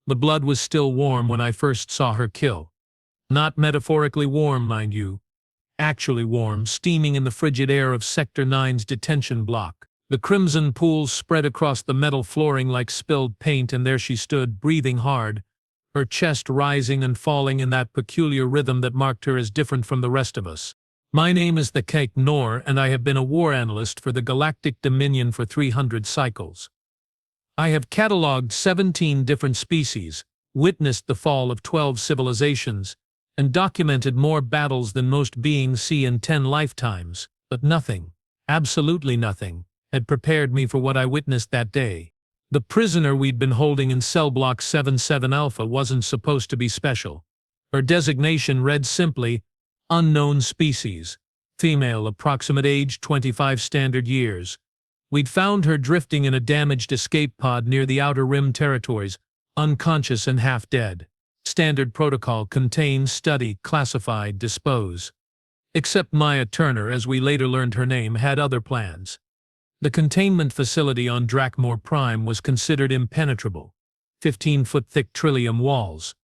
The blood was still warm when I first saw her kill. Not metaphorically warm, mind you. Actually warm, steaming in the frigid air of Sector 9's detention block. The crimson pools spread across the metal flooring like spilled paint, and there she stood, breathing hard, her chest rising and falling in that peculiar rhythm that marked her as different from the rest of us. My name is the Cake Nor, and I have been a war analyst for the Galactic Dominion for 300 cycles. I have catalogued 17 different species, witnessed the fall of 12 civilizations, and documented more battles than most beings see in 10 lifetimes, but nothing, absolutely nothing, had prepared me for what I witnessed that day. The prisoner we'd been holding in cell block 77 Alpha wasn't supposed to be special. Her designation read simply, Unknown Species, female, approximate age 25 standard years. We'd found her drifting in a damaged escape pod near the Outer Rim territories, unconscious and half dead. Standard protocol: contain, study, classified, dispose. Except Maya Turner, as we later learned her name, had other plans. The containment facility on Drakmor Prime was considered impenetrable. 15-foot-thick trillium walls,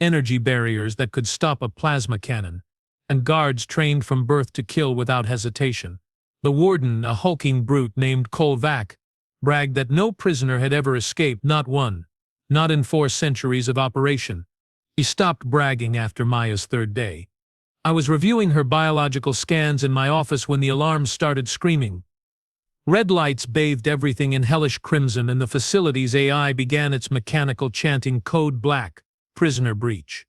energy barriers that could stop a plasma cannon, and guards trained from birth to kill without hesitation. The warden, a hulking brute named Kolvac, bragged that no prisoner had ever escaped, not one, not in 4 centuries of operation. He stopped bragging after Maya's 3rd day. I was reviewing her biological scans in my office when the alarms started screaming. Red lights bathed everything in hellish crimson, and the facility's AI began its mechanical chanting, Code Black, prisoner breach.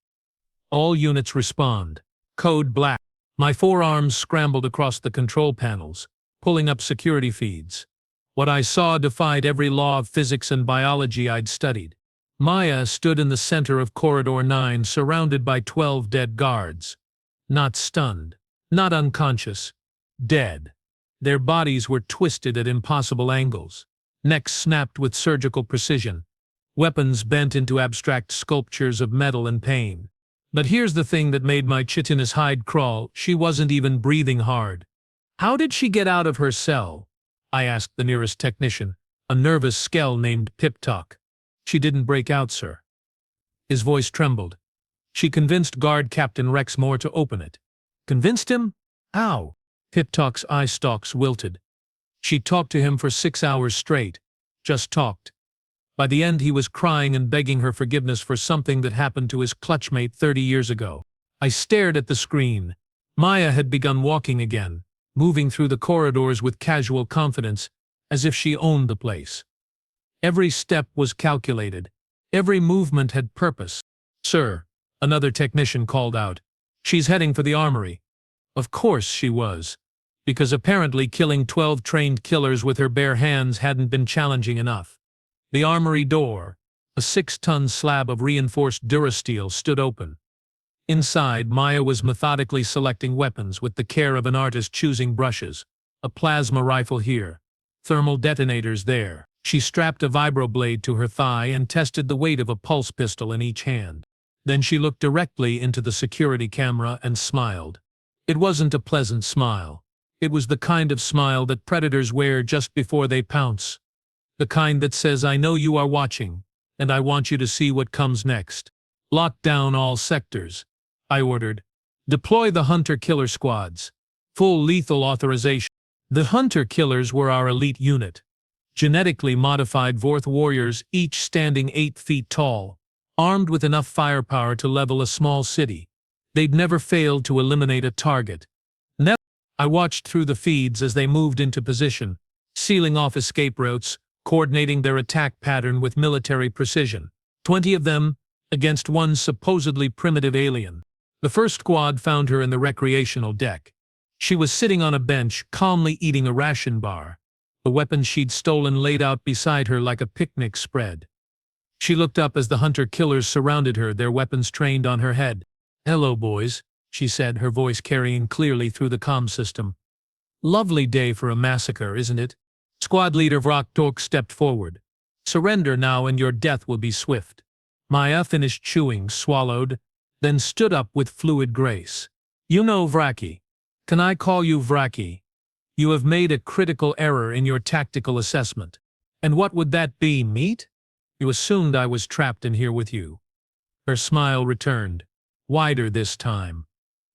All units respond. Code Black. My forearms scrambled across the control panels, pulling up security feeds. What I saw defied every law of physics and biology I'd studied. Maya stood in the center of Corridor 9, surrounded by 12 dead guards. Not stunned, not unconscious, dead. Their bodies were twisted at impossible angles, necks snapped with surgical precision, weapons bent into abstract sculptures of metal and pain. But here's the thing that made my chitinous hide crawl: she wasn't even breathing hard. How did she get out of her cell? I asked the nearest technician, a nervous skell named Pip-Talk. She didn't break out, sir. His voice trembled. She convinced Guard Captain Rex Moore to open it. Convinced him? How? Pip-Talk's eye stalks wilted. She talked to him for 6 hours straight. Just talked. By the end, he was crying and begging her forgiveness for something that happened to his clutchmate 30 years ago. I stared at the screen. Maya had begun walking again, moving through the corridors with casual confidence, as if she owned the place. Every step was calculated. Every movement had purpose. Sir, another technician called out. She's heading for the Armory. Of course she was, because apparently killing 12 trained killers with her bare hands hadn't been challenging enough. The Armory door, a 6-ton slab of reinforced durasteel, stood open. Inside, Maya was methodically selecting weapons with the care of an artist choosing brushes. A plasma rifle here, thermal detonators there. She strapped a vibroblade to her thigh and tested the weight of a pulse pistol in each hand. Then she looked directly into the security camera and smiled. It wasn't a pleasant smile. It was the kind of smile that predators wear just before they pounce. The kind that says, I know you are watching, and I want you to see what comes next. Lock down all sectors, I ordered. Deploy the hunter-killer squads. Full lethal authorization. The hunter-killers were our elite unit. Genetically modified Vorth warriors, each standing 8 feet tall, armed with enough firepower to level a small city. They'd never failed to eliminate a target. Never. I watched through the feeds as they moved into position, sealing off escape routes, coordinating their attack pattern with military precision. 20 of them, against one supposedly primitive alien. The first squad found her in the recreational deck. She was sitting on a bench, calmly eating a ration bar, the weapons she'd stolen laid out beside her like a picnic spread. She looked up as the hunter-killers surrounded her, their weapons trained on her head. Hello, boys, she said, her voice carrying clearly through the comm system. Lovely day for a massacre, isn't it? Squad leader Vrok stepped forward. Surrender now and your death will be swift. Maya finished chewing, swallowed, then stood up with fluid grace. You know, Vraki. Can I call you Vraki? You have made a critical error in your tactical assessment. And what would that be, meat? You assumed I was trapped in here with you." Her smile returned, wider this time.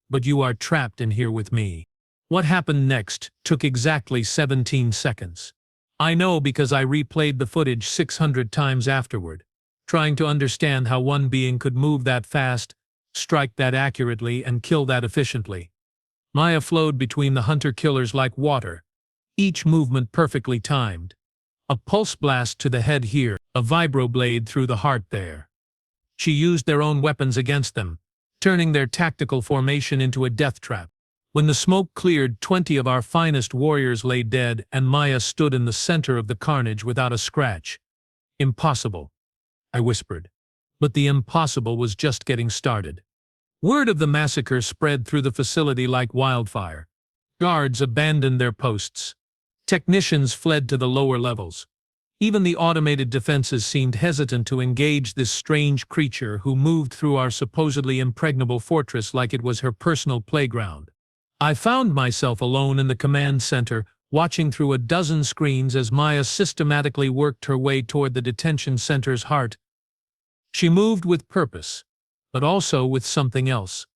"But you are trapped in here with me." What happened next took exactly 17 seconds. I know because I replayed the footage 600 times afterward, trying to understand how one being could move that fast, strike that accurately, and kill that efficiently. Maya flowed between the hunter-killers like water, each movement perfectly timed. A pulse blast to the head here, a vibroblade through the heart there. She used their own weapons against them, turning their tactical formation into a death trap. When the smoke cleared, 20 of our finest warriors lay dead, and Maya stood in the center of the carnage without a scratch. "Impossible," I whispered. But the impossible was just getting started. Word of the massacre spread through the facility like wildfire. Guards abandoned their posts. Technicians fled to the lower levels. Even the automated defenses seemed hesitant to engage this strange creature who moved through our supposedly impregnable fortress like it was her personal playground. I found myself alone in the command center, watching through a dozen screens as Maya systematically worked her way toward the detention center's heart. She moved with purpose, but also with something else.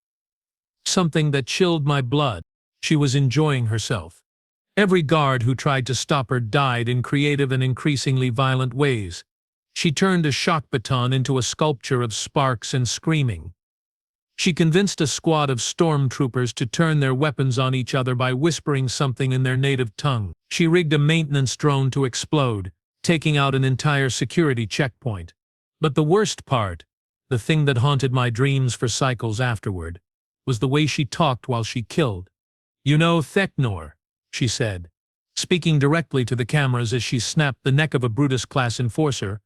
Something that chilled my blood. She was enjoying herself. Every guard who tried to stop her died in creative and increasingly violent ways. She turned a shock baton into a sculpture of sparks and screaming. She convinced a squad of stormtroopers to turn their weapons on each other by whispering something in their native tongue. She rigged a maintenance drone to explode, taking out an entire security checkpoint. But the worst part, the thing that haunted my dreams for cycles afterward, was the way she talked while she killed. "You know, Theknor," she said, speaking directly to the cameras as she snapped the neck of a Brutus-class enforcer,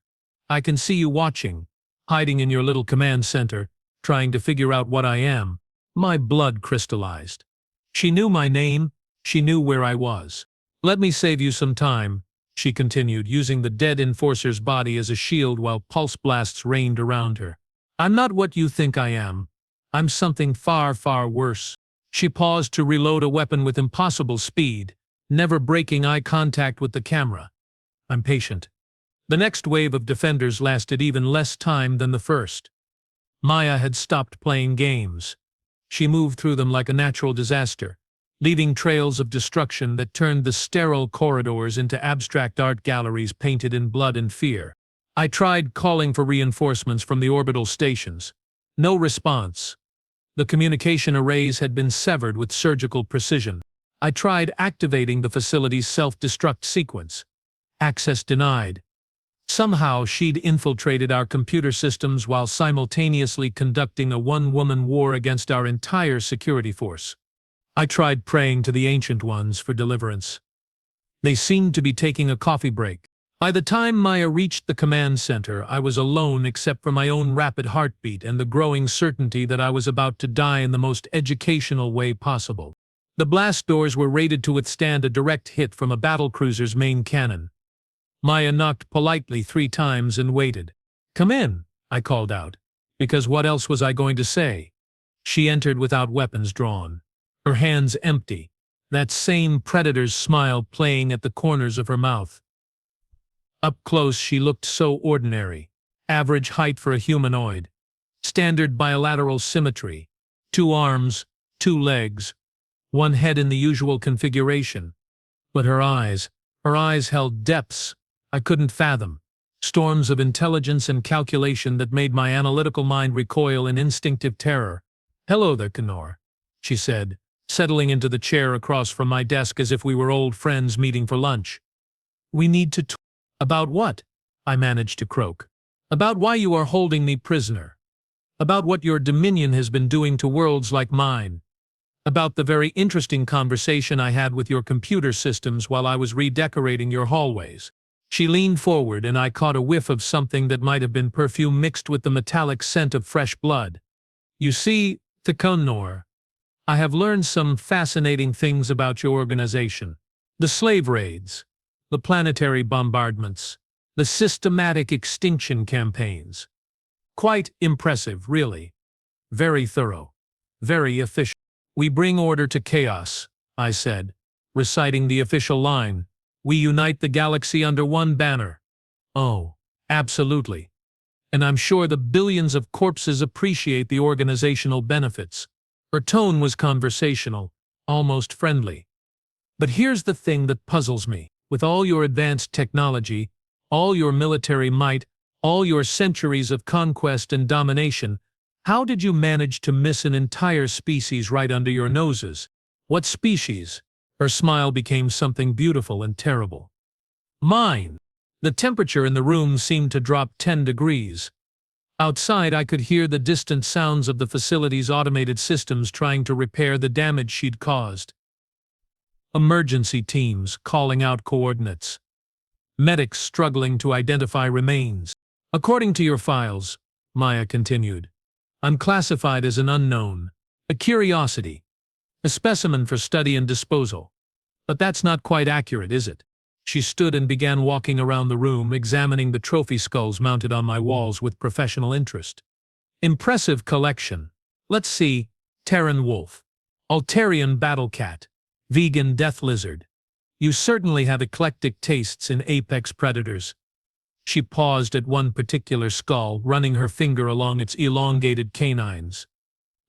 "I can see you watching, hiding in your little command center, trying to figure out what I am." My blood crystallized. She knew my name, she knew where I was. "Let me save you some time," she continued, using the dead enforcer's body as a shield while pulse blasts rained around her. "I'm not what you think I am. I'm something far, far worse." She paused to reload a weapon with impossible speed, never breaking eye contact with the camera. "I'm patient." The next wave of defenders lasted even less time than the first. Maya had stopped playing games. She moved through them like a natural disaster, leaving trails of destruction that turned the sterile corridors into abstract art galleries painted in blood and fear. I tried calling for reinforcements from the orbital stations. No response. The communication arrays had been severed with surgical precision. I tried activating the facility's self-destruct sequence. Access denied. Somehow she'd infiltrated our computer systems while simultaneously conducting a one-woman war against our entire security force. I tried praying to the Ancient Ones for deliverance. They seemed to be taking a coffee break. By the time Maya reached the command center, I was alone except for my own rapid heartbeat and the growing certainty that I was about to die in the most educational way possible. The blast doors were rated to withstand a direct hit from a battlecruiser's main cannon. Maya knocked politely 3 times and waited. "Come in," I called out, because what else was I going to say? She entered without weapons drawn, her hands empty, that same predator's smile playing at the corners of her mouth. Up close she looked so ordinary, average height for a humanoid, standard bilateral symmetry, 2 arms, 2 legs, 1 head in the usual configuration. But her eyes held depths I couldn't fathom, storms of intelligence and calculation that made my analytical mind recoil in instinctive terror. "Hello there, Kenor," she said, settling into the chair across from my desk as if we were old friends meeting for lunch. "We need to talk." "About what?" I managed to croak. "About why you are holding me prisoner. About what your dominion has been doing to worlds like mine. About the very interesting conversation I had with your computer systems while I was redecorating your hallways." She leaned forward and I caught a whiff of something that might have been perfume mixed with the metallic scent of fresh blood. "You see, Thekonor, I have learned some fascinating things about your organization. The slave raids, the planetary bombardments, the systematic extinction campaigns. Quite impressive, really. Very thorough. Very efficient." "We bring order to chaos," I said, reciting the official line. "We unite the galaxy under one banner." "Oh," Absolutely. And I'm sure the billions of corpses appreciate the organizational benefits. Her tone was conversational, almost friendly. But here's the thing that puzzles me. With all your advanced technology, all your military might, all your centuries of conquest and domination, how did you manage to miss an entire species right under your noses? What species? Her smile became something beautiful and terrible. Mine. The temperature in the room seemed to drop 10 degrees. Outside, I could hear the distant sounds of the facility's automated systems trying to repair the damage she'd caused. Emergency teams calling out coordinates. Medics struggling to identify remains. According to your files, Maya continued, I'm classified as an unknown, a curiosity, a specimen for study and disposal. But that's not quite accurate, is it? She stood and began walking around the room, examining the trophy skulls mounted on my walls with professional interest. Impressive collection. Let's see, Terran wolf, Altarian battle cat, vegan death lizard. You certainly have eclectic tastes in apex predators. She paused at one particular skull, running her finger along its elongated canines.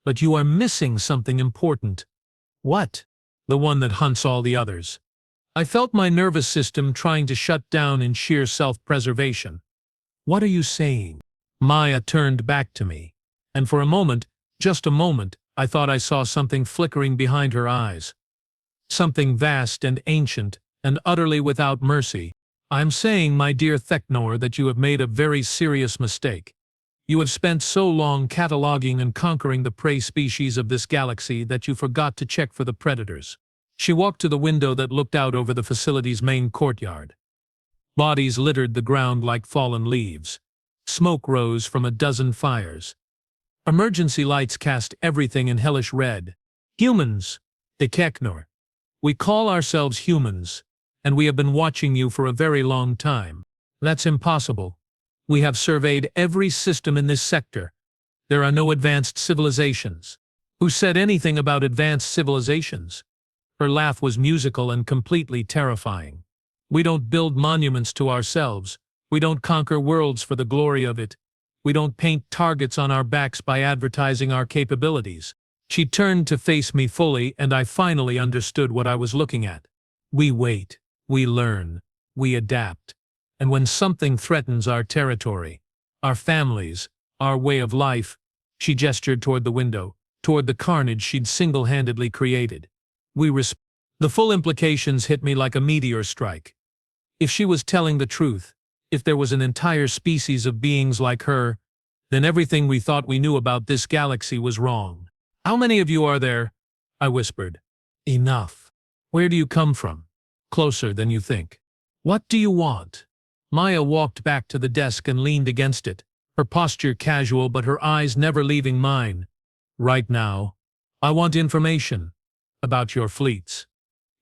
But you are missing something important. What? The one that hunts all the others. I felt my nervous system trying to shut down in sheer self-preservation. What are you saying? Maya turned back to me, and for a moment, just a moment, I thought I saw something flickering behind her eyes. Something vast and ancient, and utterly without mercy. I'm saying, my dear Thecnor, that you have made a very serious mistake. You have spent so long cataloging and conquering the prey species of this galaxy that you forgot to check for the predators. She walked to the window that looked out over the facility's main courtyard. Bodies littered the ground like fallen leaves. Smoke rose from a dozen fires. Emergency lights cast everything in hellish red. Humans, Thecnor. We call ourselves humans, and we have been watching you for a very long time. That's impossible. We have surveyed every system in this sector. There are no advanced civilizations. Who said anything about advanced civilizations? Her laugh was musical and completely terrifying. We don't build monuments to ourselves. We don't conquer worlds for the glory of it. We don't paint targets on our backs by advertising our capabilities. She turned to face me fully, and I finally understood what I was looking at. We wait, we learn, we adapt. And when something threatens our territory, our families, our way of life, she gestured toward the window, toward the carnage she'd single-handedly created. The full implications hit me like a meteor strike. If she was telling the truth, if there was an entire species of beings like her, then everything we thought we knew about this galaxy was wrong. How many of you are there? I whispered. Enough. Where do you come from? Closer than you think. What do you want? Maya walked back to the desk and leaned against it, her posture casual but her eyes never leaving mine. Right now, I want information about your fleets,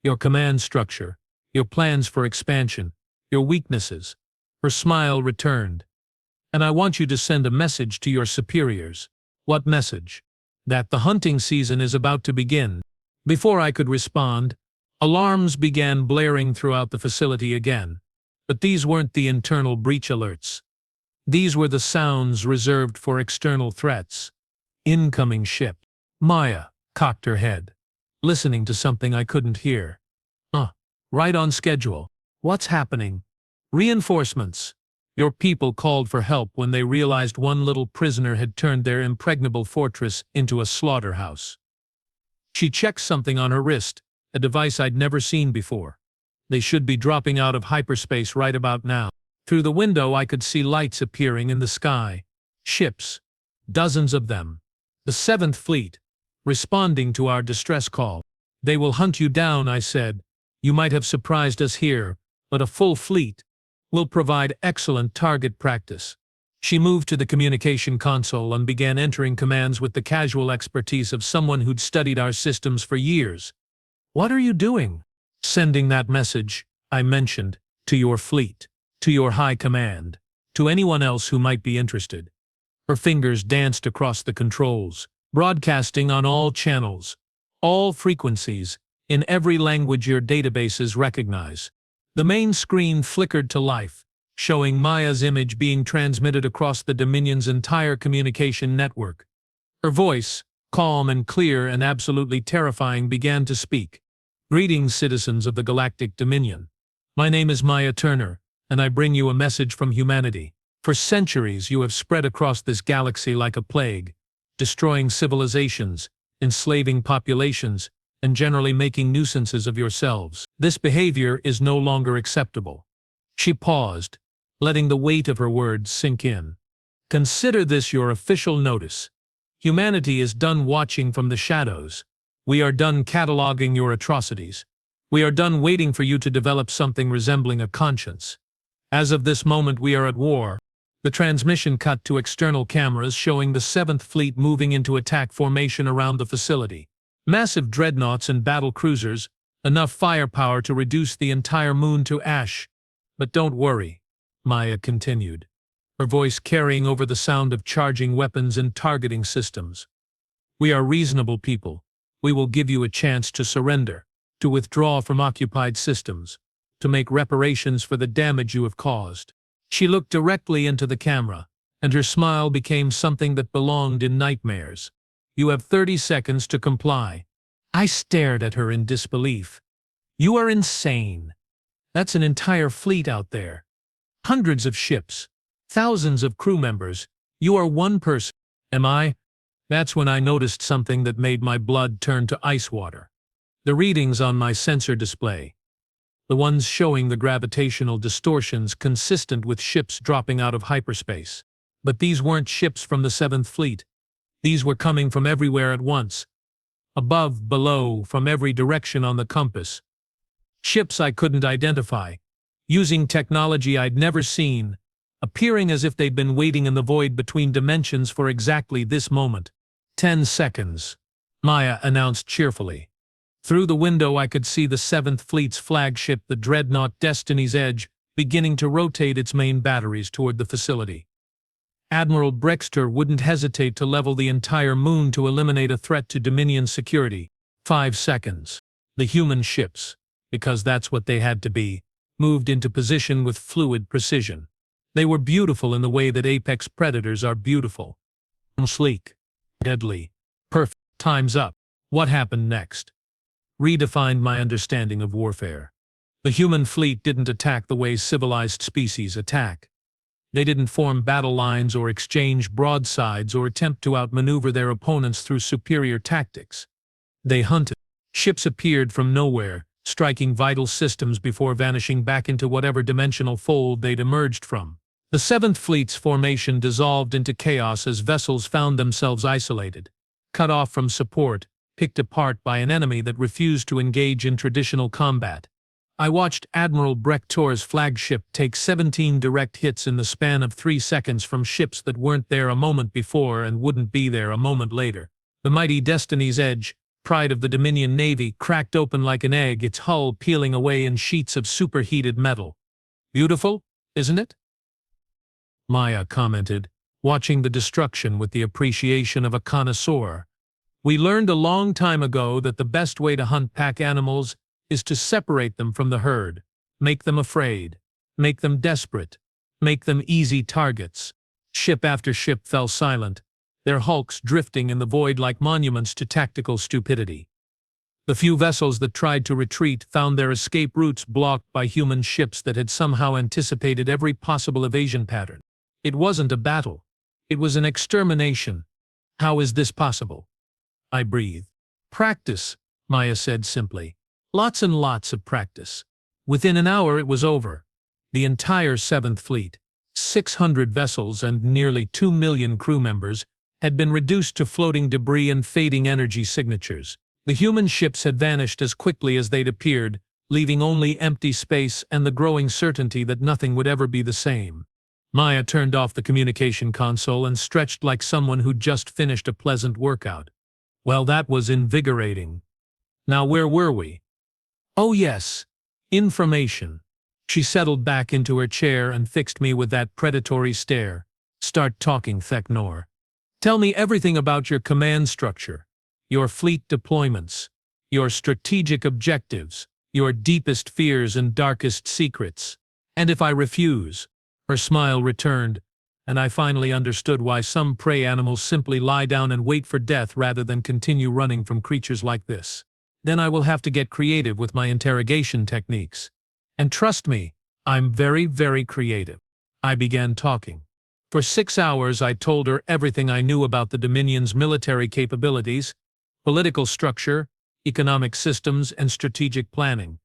your command structure, your plans for expansion, your weaknesses. Her smile returned. And I want you to send a message to your superiors. What message? That the hunting season is about to begin. Before I could respond, alarms began blaring throughout the facility again. But these weren't the internal breach alerts. These were the sounds reserved for external threats. Incoming ship. Maya cocked her head, listening to something I couldn't hear. Right on schedule. What's happening? Reinforcements. Your people called for help when they realized one little prisoner had turned their impregnable fortress into a slaughterhouse. She checked something on her wrist, a device I'd never seen before. They should be dropping out of hyperspace right about now. Through the window I could see lights appearing in the sky. Ships. Dozens of them. The 7th Fleet. Responding to our distress call. They will hunt you down, I said. You might have surprised us here, but a full fleet will provide excellent target practice. She moved to the communication console and began entering commands with the casual expertise of someone who'd studied our systems for years. What are you doing? Sending that message, I mentioned, to your fleet, to your high command, to anyone else who might be interested. Her fingers danced across the controls, broadcasting on all channels, all frequencies, in every language your databases recognize. The main screen flickered to life, showing Maya's image being transmitted across the Dominion's entire communication network. Her voice, calm and clear and absolutely terrifying, began to speak. "Greetings, citizens of the Galactic Dominion. My name is Maya Turner, and I bring you a message from humanity. For centuries you have spread across this galaxy like a plague, destroying civilizations, enslaving populations, and generally making nuisances of yourselves. This behavior is no longer acceptable." She paused, letting the weight of her words sink in. "Consider this your official notice. Humanity is done watching from the shadows. We are done cataloging your atrocities. We are done waiting for you to develop something resembling a conscience. As of this moment we are at war." The transmission cut to external cameras showing the 7th Fleet moving into attack formation around the facility. Massive dreadnoughts and battle cruisers, enough firepower to reduce the entire moon to ash. "But don't worry," Maya continued, her voice carrying over the sound of charging weapons and targeting systems. "We are reasonable people. We will give you a chance to surrender, to withdraw from occupied systems, to make reparations for the damage you have caused." She looked directly into the camera, and her smile became something that belonged in nightmares. "You have 30 seconds to comply." I stared at her in disbelief. "You are insane. That's an entire fleet out there. Hundreds of ships, thousands of crew members. You are one person." "Am I?" That's when I noticed something that made my blood turn to ice water. The readings on my sensor display. The ones showing the gravitational distortions consistent with ships dropping out of hyperspace. But these weren't ships from the 7th Fleet. These were coming from everywhere at once. Above, below, from every direction on the compass. Ships I couldn't identify, using technology I'd never seen, appearing as if they'd been waiting in the void between dimensions for exactly this moment. 10 seconds, Maya announced cheerfully. Through the window I could see the 7th Fleet's flagship, the dreadnought Destiny's Edge, beginning to rotate its main batteries toward the facility. Admiral Brexter wouldn't hesitate to level the entire moon to eliminate a threat to Dominion security. 5 seconds. The human ships, because that's what they had to be, moved into position with fluid precision. They were beautiful in the way that apex predators are beautiful. Sleek. Deadly. Perfect. Time's up. What happened next? Redefined my understanding of warfare. The human fleet didn't attack the way civilized species attack. They didn't form battle lines or exchange broadsides or attempt to outmaneuver their opponents through superior tactics. They hunted. Ships appeared from nowhere, striking vital systems before vanishing back into whatever dimensional fold they'd emerged from. The 7th Fleet's formation dissolved into chaos as vessels found themselves isolated, cut off from support, picked apart by an enemy that refused to engage in traditional combat. I watched Admiral Brechtor's flagship take 17 direct hits in the span of 3 seconds from ships that weren't there a moment before and wouldn't be there a moment later. The mighty Destiny's Edge, pride of the Dominion Navy, cracked open like an egg, its hull peeling away in sheets of superheated metal. "Beautiful, isn't it?" Maya commented, watching the destruction with the appreciation of a connoisseur. "We learned a long time ago that the best way to hunt pack animals is to separate them from the herd, make them afraid, make them desperate, make them easy targets." Ship after ship fell silent, their hulks drifting in the void like monuments to tactical stupidity. The few vessels that tried to retreat found their escape routes blocked by human ships that had somehow anticipated every possible evasion pattern. It wasn't a battle. It was an extermination. How is this possible? I breathed. "Practice," Maya said simply. "Lots and lots of practice." Within an hour it was over. The entire 7th Fleet, 600 vessels and nearly 2 million crew members, had been reduced to floating debris and fading energy signatures. The human ships had vanished as quickly as they'd appeared, leaving only empty space and the growing certainty that nothing would ever be the same. Maya turned off the communication console and stretched like someone who'd just finished a pleasant workout. Well, that was invigorating. Now where were we? Oh yes, information. She settled back into her chair and fixed me with that predatory stare. "Start talking, Theknor. Tell me everything about your command structure, your fleet deployments, your strategic objectives, your deepest fears and darkest secrets. And if I refuse, Her smile returned, and I finally understood why some prey animals simply lie down and wait for death rather than continue running from creatures like this. Then I will have to get creative with my interrogation techniques. And trust me, I'm very, very creative. I began talking. For 6 hours I told her everything I knew about the Dominion's military capabilities, political structure, economic systems, and strategic planning.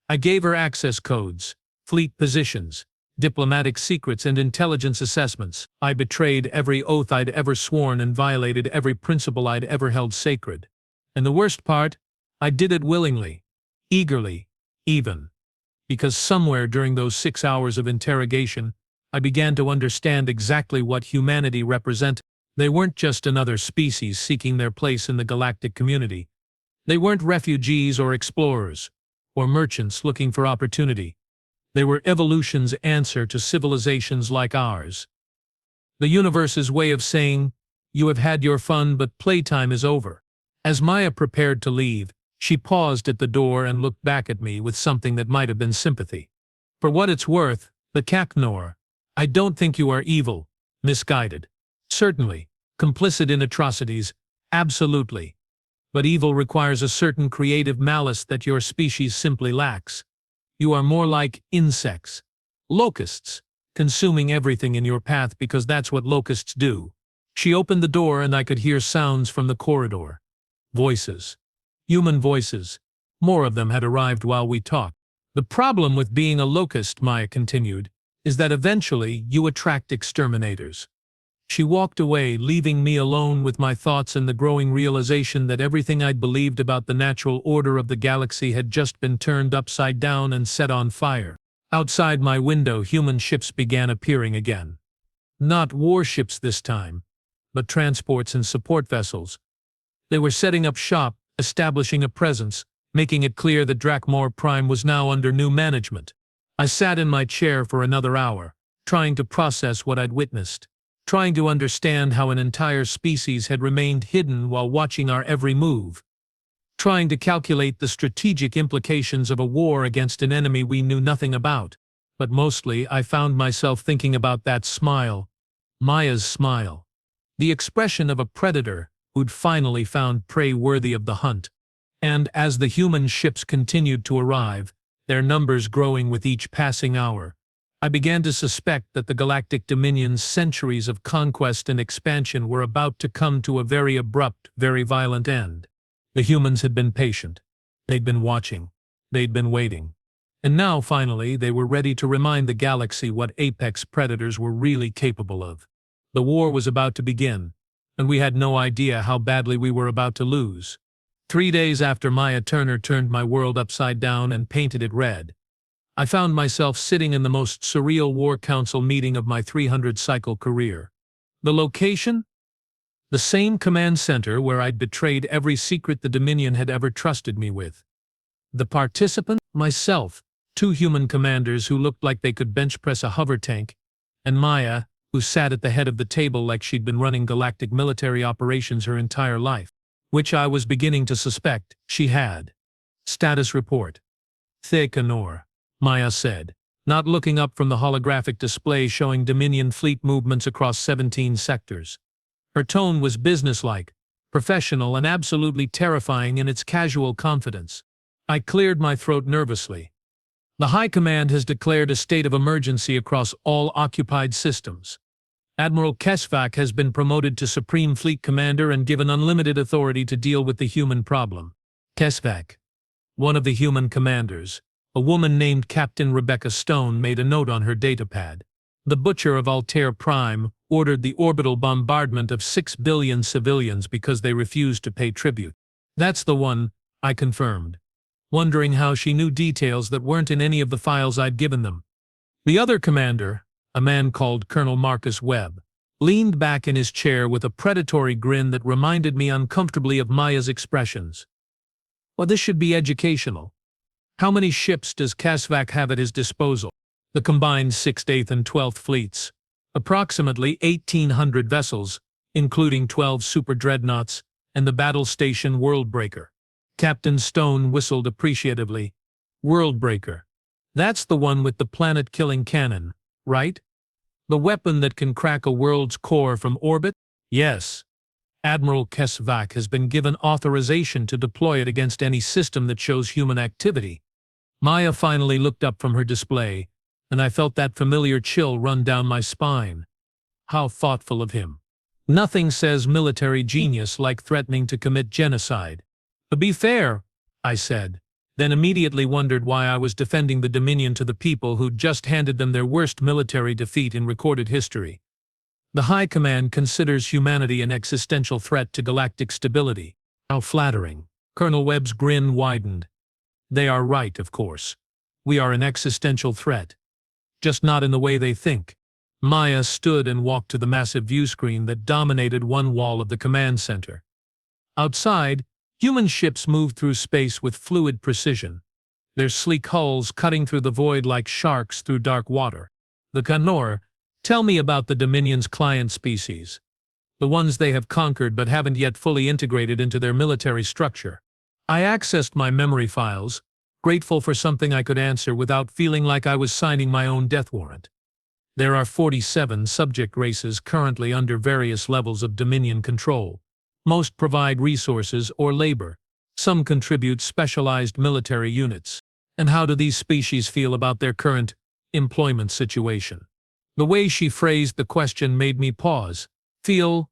I gave her access codes, fleet positions, diplomatic secrets, and intelligence assessments. I betrayed every oath I'd ever sworn and violated every principle I'd ever held sacred. And the worst part, I did it willingly, eagerly, even. Because somewhere during those 6 hours of interrogation, I began to understand exactly what humanity represented. They weren't just another species seeking their place in the galactic community. They weren't refugees or explorers, or merchants looking for opportunity. They were evolution's answer to civilizations like ours. The universe's way of saying, "You have had your fun, but playtime is over." As Maya prepared to leave, she paused at the door and looked back at me with something that might have been sympathy. "For what it's worth, the Kaknor, I don't think you are evil, misguided. Certainly, complicit in atrocities, absolutely. But evil requires a certain creative malice that your species simply lacks. You are more like insects, locusts, consuming everything in your path because that's what locusts do." She opened the door and I could hear sounds from the corridor. Voices. Human voices. More of them had arrived while we talked. "The problem with being a locust," Maya continued, "is that eventually you attract exterminators." She walked away, leaving me alone with my thoughts and the growing realization that everything I'd believed about the natural order of the galaxy had just been turned upside down and set on fire. Outside my window, human ships began appearing again. Not warships this time, but transports and support vessels. They were setting up shop, establishing a presence, making it clear that Drakmor Prime was now under new management. I sat in my chair for another hour, trying to process what I'd witnessed, trying to understand how an entire species had remained hidden while watching our every move, trying to calculate the strategic implications of a war against an enemy we knew nothing about. But mostly I found myself thinking about that smile, Maya's smile, the expression of a predator who'd finally found prey worthy of the hunt. And as the human ships continued to arrive, their numbers growing with each passing hour, I began to suspect that the Galactic Dominion's centuries of conquest and expansion were about to come to a very abrupt, very violent end. The humans had been patient. They'd been watching. They'd been waiting. And now, finally, they were ready to remind the galaxy what apex predators were really capable of. The war was about to begin, and we had no idea how badly we were about to lose. 3 days after Maya Turner turned my world upside down and painted it red, I found myself sitting in the most surreal War Council meeting of my 300-cycle career. The location? The same command center where I'd betrayed every secret the Dominion had ever trusted me with. The participant? Myself, 2 human commanders who looked like they could bench press a hover tank, and Maya, who sat at the head of the table like she'd been running galactic military operations her entire life, which I was beginning to suspect she had. Status report. Thekanor, Maya said, not looking up from the holographic display showing Dominion fleet movements across 17 sectors. Her tone was businesslike, professional, and absolutely terrifying in its casual confidence. I cleared my throat nervously. The High Command has declared a state of emergency across all occupied systems. Admiral Kesvak has been promoted to Supreme Fleet Commander and given unlimited authority to deal with the human problem. Kesvak, one of the human commanders, a woman named Captain Rebecca Stone, made a note on her datapad. The Butcher of Altair Prime ordered the orbital bombardment of 6 billion civilians because they refused to pay tribute. That's the one, I confirmed, wondering how she knew details that weren't in any of the files I'd given them. The other commander, a man called Colonel Marcus Webb, leaned back in his chair with a predatory grin that reminded me uncomfortably of Maya's expressions. Well, this should be educational. How many ships does Kasvak have at his disposal? The combined 6th, 8th, and 12th fleets. Approximately 1,800 vessels, including 12 super dreadnoughts and the battle station Worldbreaker. Captain Stone whistled appreciatively. Worldbreaker. That's the one with the planet-killing cannon, right? The weapon that can crack a world's core from orbit? Yes. Admiral Kesvak has been given authorization to deploy it against any system that shows human activity. Maya finally looked up from her display, and I felt that familiar chill run down my spine. How thoughtful of him. Nothing says military genius like threatening to commit genocide. To be fair, I said, then immediately wondered why I was defending the Dominion to the people who'd just handed them their worst military defeat in recorded history. The High Command considers humanity an existential threat to galactic stability. How flattering. Colonel Webb's grin widened. They are right, of course. We are an existential threat. Just not in the way they think. Maya stood and walked to the massive view screen that dominated one wall of the command center. Outside, human ships moved through space with fluid precision, their sleek hulls cutting through the void like sharks through dark water. The Kanor, tell me about the Dominion's client species. The ones they have conquered but haven't yet fully integrated into their military structure. I accessed my memory files, grateful for something I could answer without feeling like I was signing my own death warrant. There are 47 subject races currently under various levels of Dominion control. Most provide resources or labor. Some contribute specialized military units. And how do these species feel about their current employment situation? The way she phrased the question made me pause. Feel?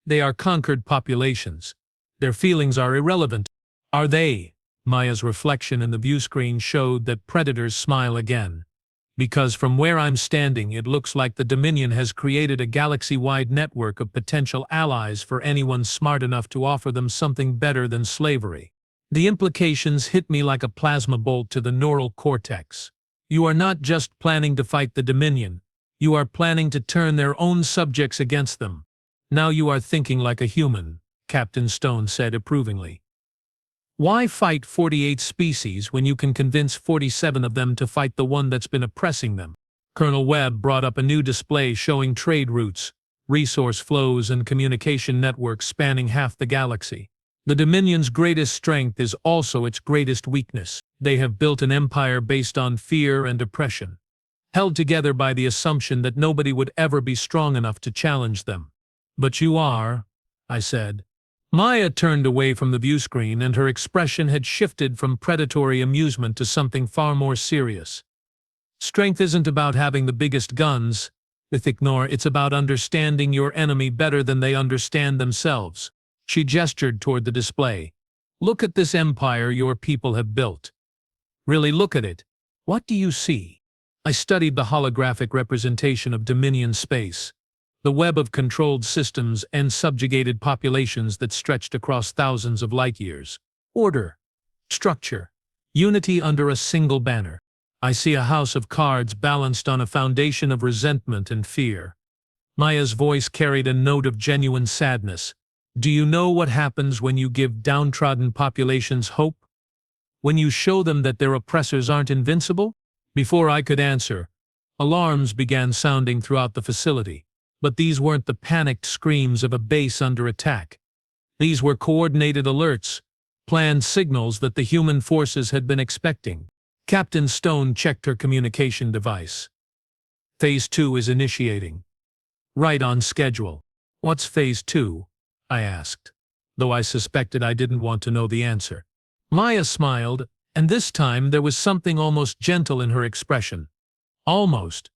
They are conquered populations. Their feelings are irrelevant. Are they? Maya's reflection in the view screen showed that predators smile again. Because from where I'm standing, it looks like the Dominion has created a galaxy-wide network of potential allies for anyone smart enough to offer them something better than slavery. The implications hit me like a plasma bolt to the neural cortex. You are not just planning to fight the Dominion. You are planning to turn their own subjects against them. Now you are thinking like a human, Captain Stone said approvingly. Why fight 48 species when you can convince 47 of them to fight the one that's been oppressing them? Colonel Webb brought up a new display showing trade routes, resource flows, and communication networks spanning half the galaxy. The Dominion's greatest strength is also its greatest weakness. They have built an empire based on fear and oppression, held together by the assumption that nobody would ever be strong enough to challenge them. But you are, I said. Maya turned away from the view screen, and her expression had shifted from predatory amusement to something far more serious. Strength isn't about having the biggest guns, Ithignor, it's about understanding your enemy better than they understand themselves. She gestured toward the display. Look at this empire your people have built. Really look at it. What do you see? I studied the holographic representation of Dominion space. The web of controlled systems and subjugated populations that stretched across thousands of light-years. Order, structure, unity under a single banner. I see a house of cards balanced on a foundation of resentment and fear. Maya's voice carried a note of genuine sadness. Do you know what happens when you give downtrodden populations hope? When you show them that their oppressors aren't invincible? Before I could answer, alarms began sounding throughout the facility. But these weren't the panicked screams of a base under attack. These were coordinated alerts, planned signals that the human forces had been expecting. Captain Stone checked her communication device. Phase 2 is initiating. Right on schedule. What's Phase 2? I asked, though I suspected I didn't want to know the answer. Maya smiled, and this time there was something almost gentle in her expression. Almost.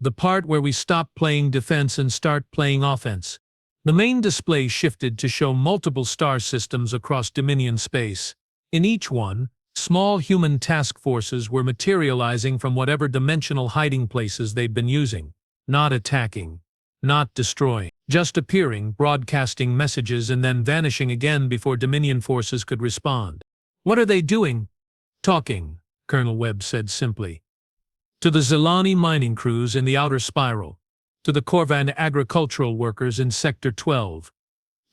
The part where we stop playing defense and start playing offense. The main display shifted to show multiple star systems across Dominion space. In each one, small human task forces were materializing from whatever dimensional hiding places they'd been using. Not attacking, not destroying, just appearing, broadcasting messages and then vanishing again before Dominion forces could respond. What are they doing? Talking, Colonel Webb said simply. To the Zelani mining crews in the outer spiral, to the Corvan agricultural workers in Sector 12,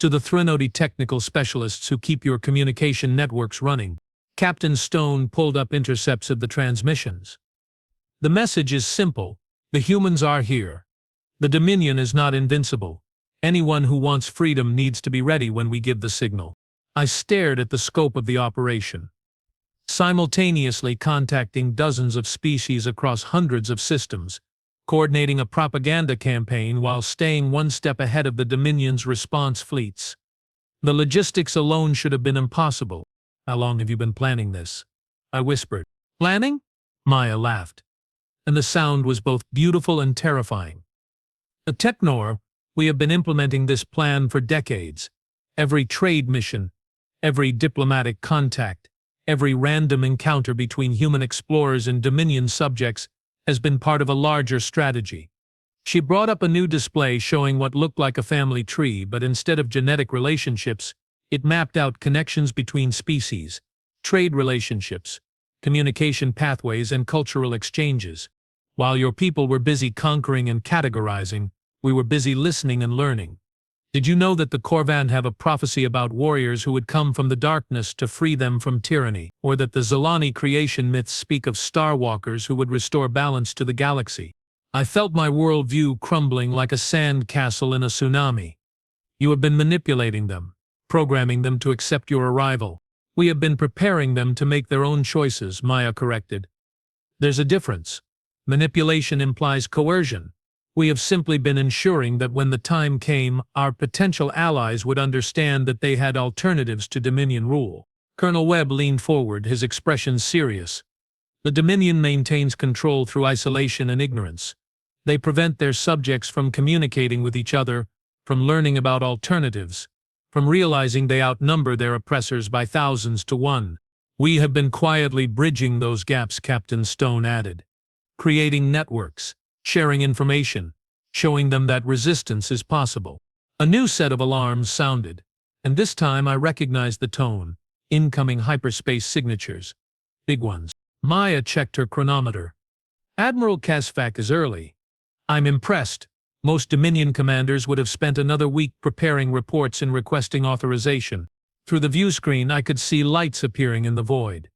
to the Threnody technical specialists who keep your communication networks running. Captain Stone pulled up intercepts of the transmissions. The message is simple. The humans are here. The Dominion is not invincible. Anyone who wants freedom needs to be ready when we give the signal. I stared at the scope of the operation. Simultaneously contacting dozens of species across hundreds of systems, coordinating a propaganda campaign while staying one step ahead of the Dominion's response fleets. The logistics alone should have been impossible. How long have you been planning this? I whispered. Planning? Maya laughed, and the sound was both beautiful and terrifying. At Technor, we have been implementing this plan for decades. Every trade mission, every diplomatic contact, every random encounter between human explorers and Dominion subjects has been part of a larger strategy. She brought up a new display showing what looked like a family tree, but instead of genetic relationships, it mapped out connections between species, trade relationships, communication pathways, and cultural exchanges. While your people were busy conquering and categorizing, we were busy listening and learning. Did you know that the Korvan have a prophecy about warriors who would come from the darkness to free them from tyranny, or that the Zolani creation myths speak of starwalkers who would restore balance to the galaxy? I felt my worldview crumbling like a sand castle in a tsunami. You have been manipulating them, programming them to accept your arrival. We have been preparing them to make their own choices, Maya corrected. There's a difference. Manipulation implies coercion. We have simply been ensuring that when the time came, our potential allies would understand that they had alternatives to Dominion rule. Colonel Webb leaned forward, his expression serious. The Dominion maintains control through isolation and ignorance. They prevent their subjects from communicating with each other, from learning about alternatives, from realizing they outnumber their oppressors by thousands to one. We have been quietly bridging those gaps, Captain Stone added. Creating networks, sharing information, showing them that resistance is possible. A new set of alarms sounded, and this time I recognized the tone. Incoming hyperspace signatures. Big ones. Maya checked her chronometer. Admiral Kasvak is early. I'm impressed. Most Dominion commanders would have spent another week preparing reports and requesting authorization. Through the view screen I could see lights appearing in the void.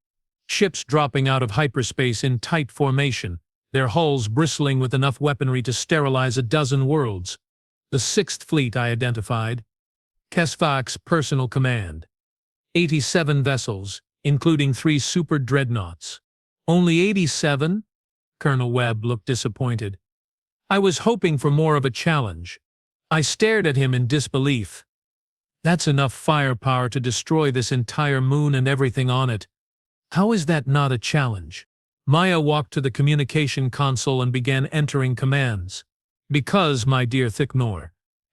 Ships dropping out of hyperspace in tight formation, their hulls bristling with enough weaponry to sterilize a dozen worlds. The 6th Fleet I identified. Kasvak's personal command. 87 vessels, including 3 super dreadnoughts. Only 87? Colonel Webb looked disappointed. I was hoping for more of a challenge. I stared at him in disbelief. That's enough firepower to destroy this entire moon and everything on it. How is that not a challenge? Maya walked to the communication console and began entering commands. Because, my dear Thicnor,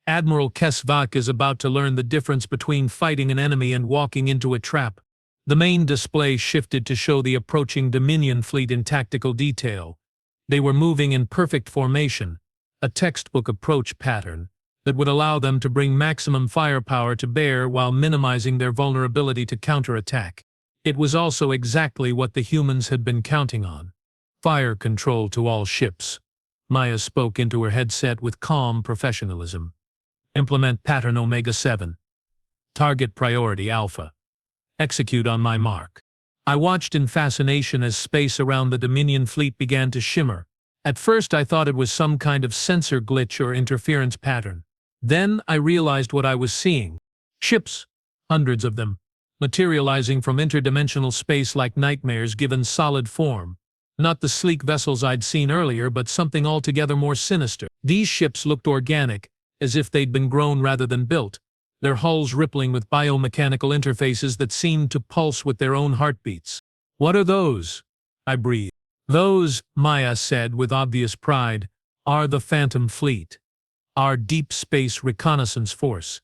Admiral Kasvak is about to learn the difference between fighting an enemy and walking into a trap. The main display shifted to show the approaching Dominion fleet in tactical detail. They were moving in perfect formation, a textbook approach pattern that would allow them to bring maximum firepower to bear while minimizing their vulnerability to counterattack. It was also exactly what the humans had been counting on. Fire control to all ships. Maya spoke into her headset with calm professionalism. Implement pattern Omega-7. Target priority Alpha. Execute on my mark. I watched in fascination as space around the Dominion fleet began to shimmer. At first I thought it was some kind of sensor glitch or interference pattern. Then I realized what I was seeing. Ships, hundreds of them, materializing from interdimensional space like nightmares given solid form. Not the sleek vessels I'd seen earlier, but something altogether more sinister. These ships looked organic, as if they'd been grown rather than built, their hulls rippling with biomechanical interfaces that seemed to pulse with their own heartbeats. What are those? I breathed. Those, Maya said with obvious pride, are the Phantom Fleet, our deep space reconnaissance force.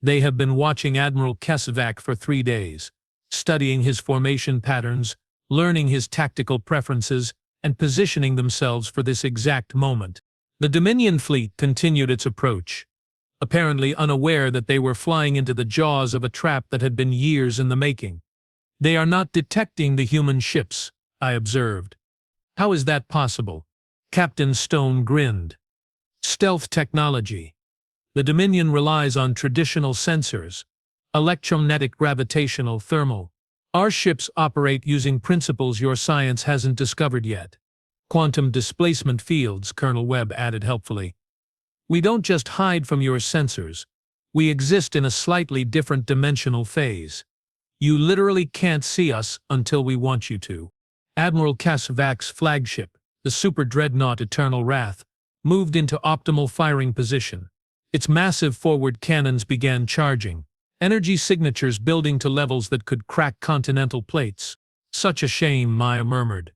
They have been watching Admiral Kasvak for 3 days, studying his formation patterns, learning his tactical preferences, and positioning themselves for this exact moment. The Dominion fleet continued its approach, apparently unaware that they were flying into the jaws of a trap that had been years in the making. They are not detecting the human ships, I observed. How is that possible? Captain Stone grinned. Stealth technology. The Dominion relies on traditional sensors, electromagnetic, gravitational, thermal. Our ships operate using principles your science hasn't discovered yet. Quantum displacement fields, Colonel Webb added helpfully. We don't just hide from your sensors. We exist in a slightly different dimensional phase. You literally can't see us until we want you to. Admiral Kasvak's flagship, The super dreadnought Eternal Wrath moved into optimal firing position. Its massive forward cannons began charging, energy signatures building to levels that could crack continental plates. Such a shame, Maya murmured.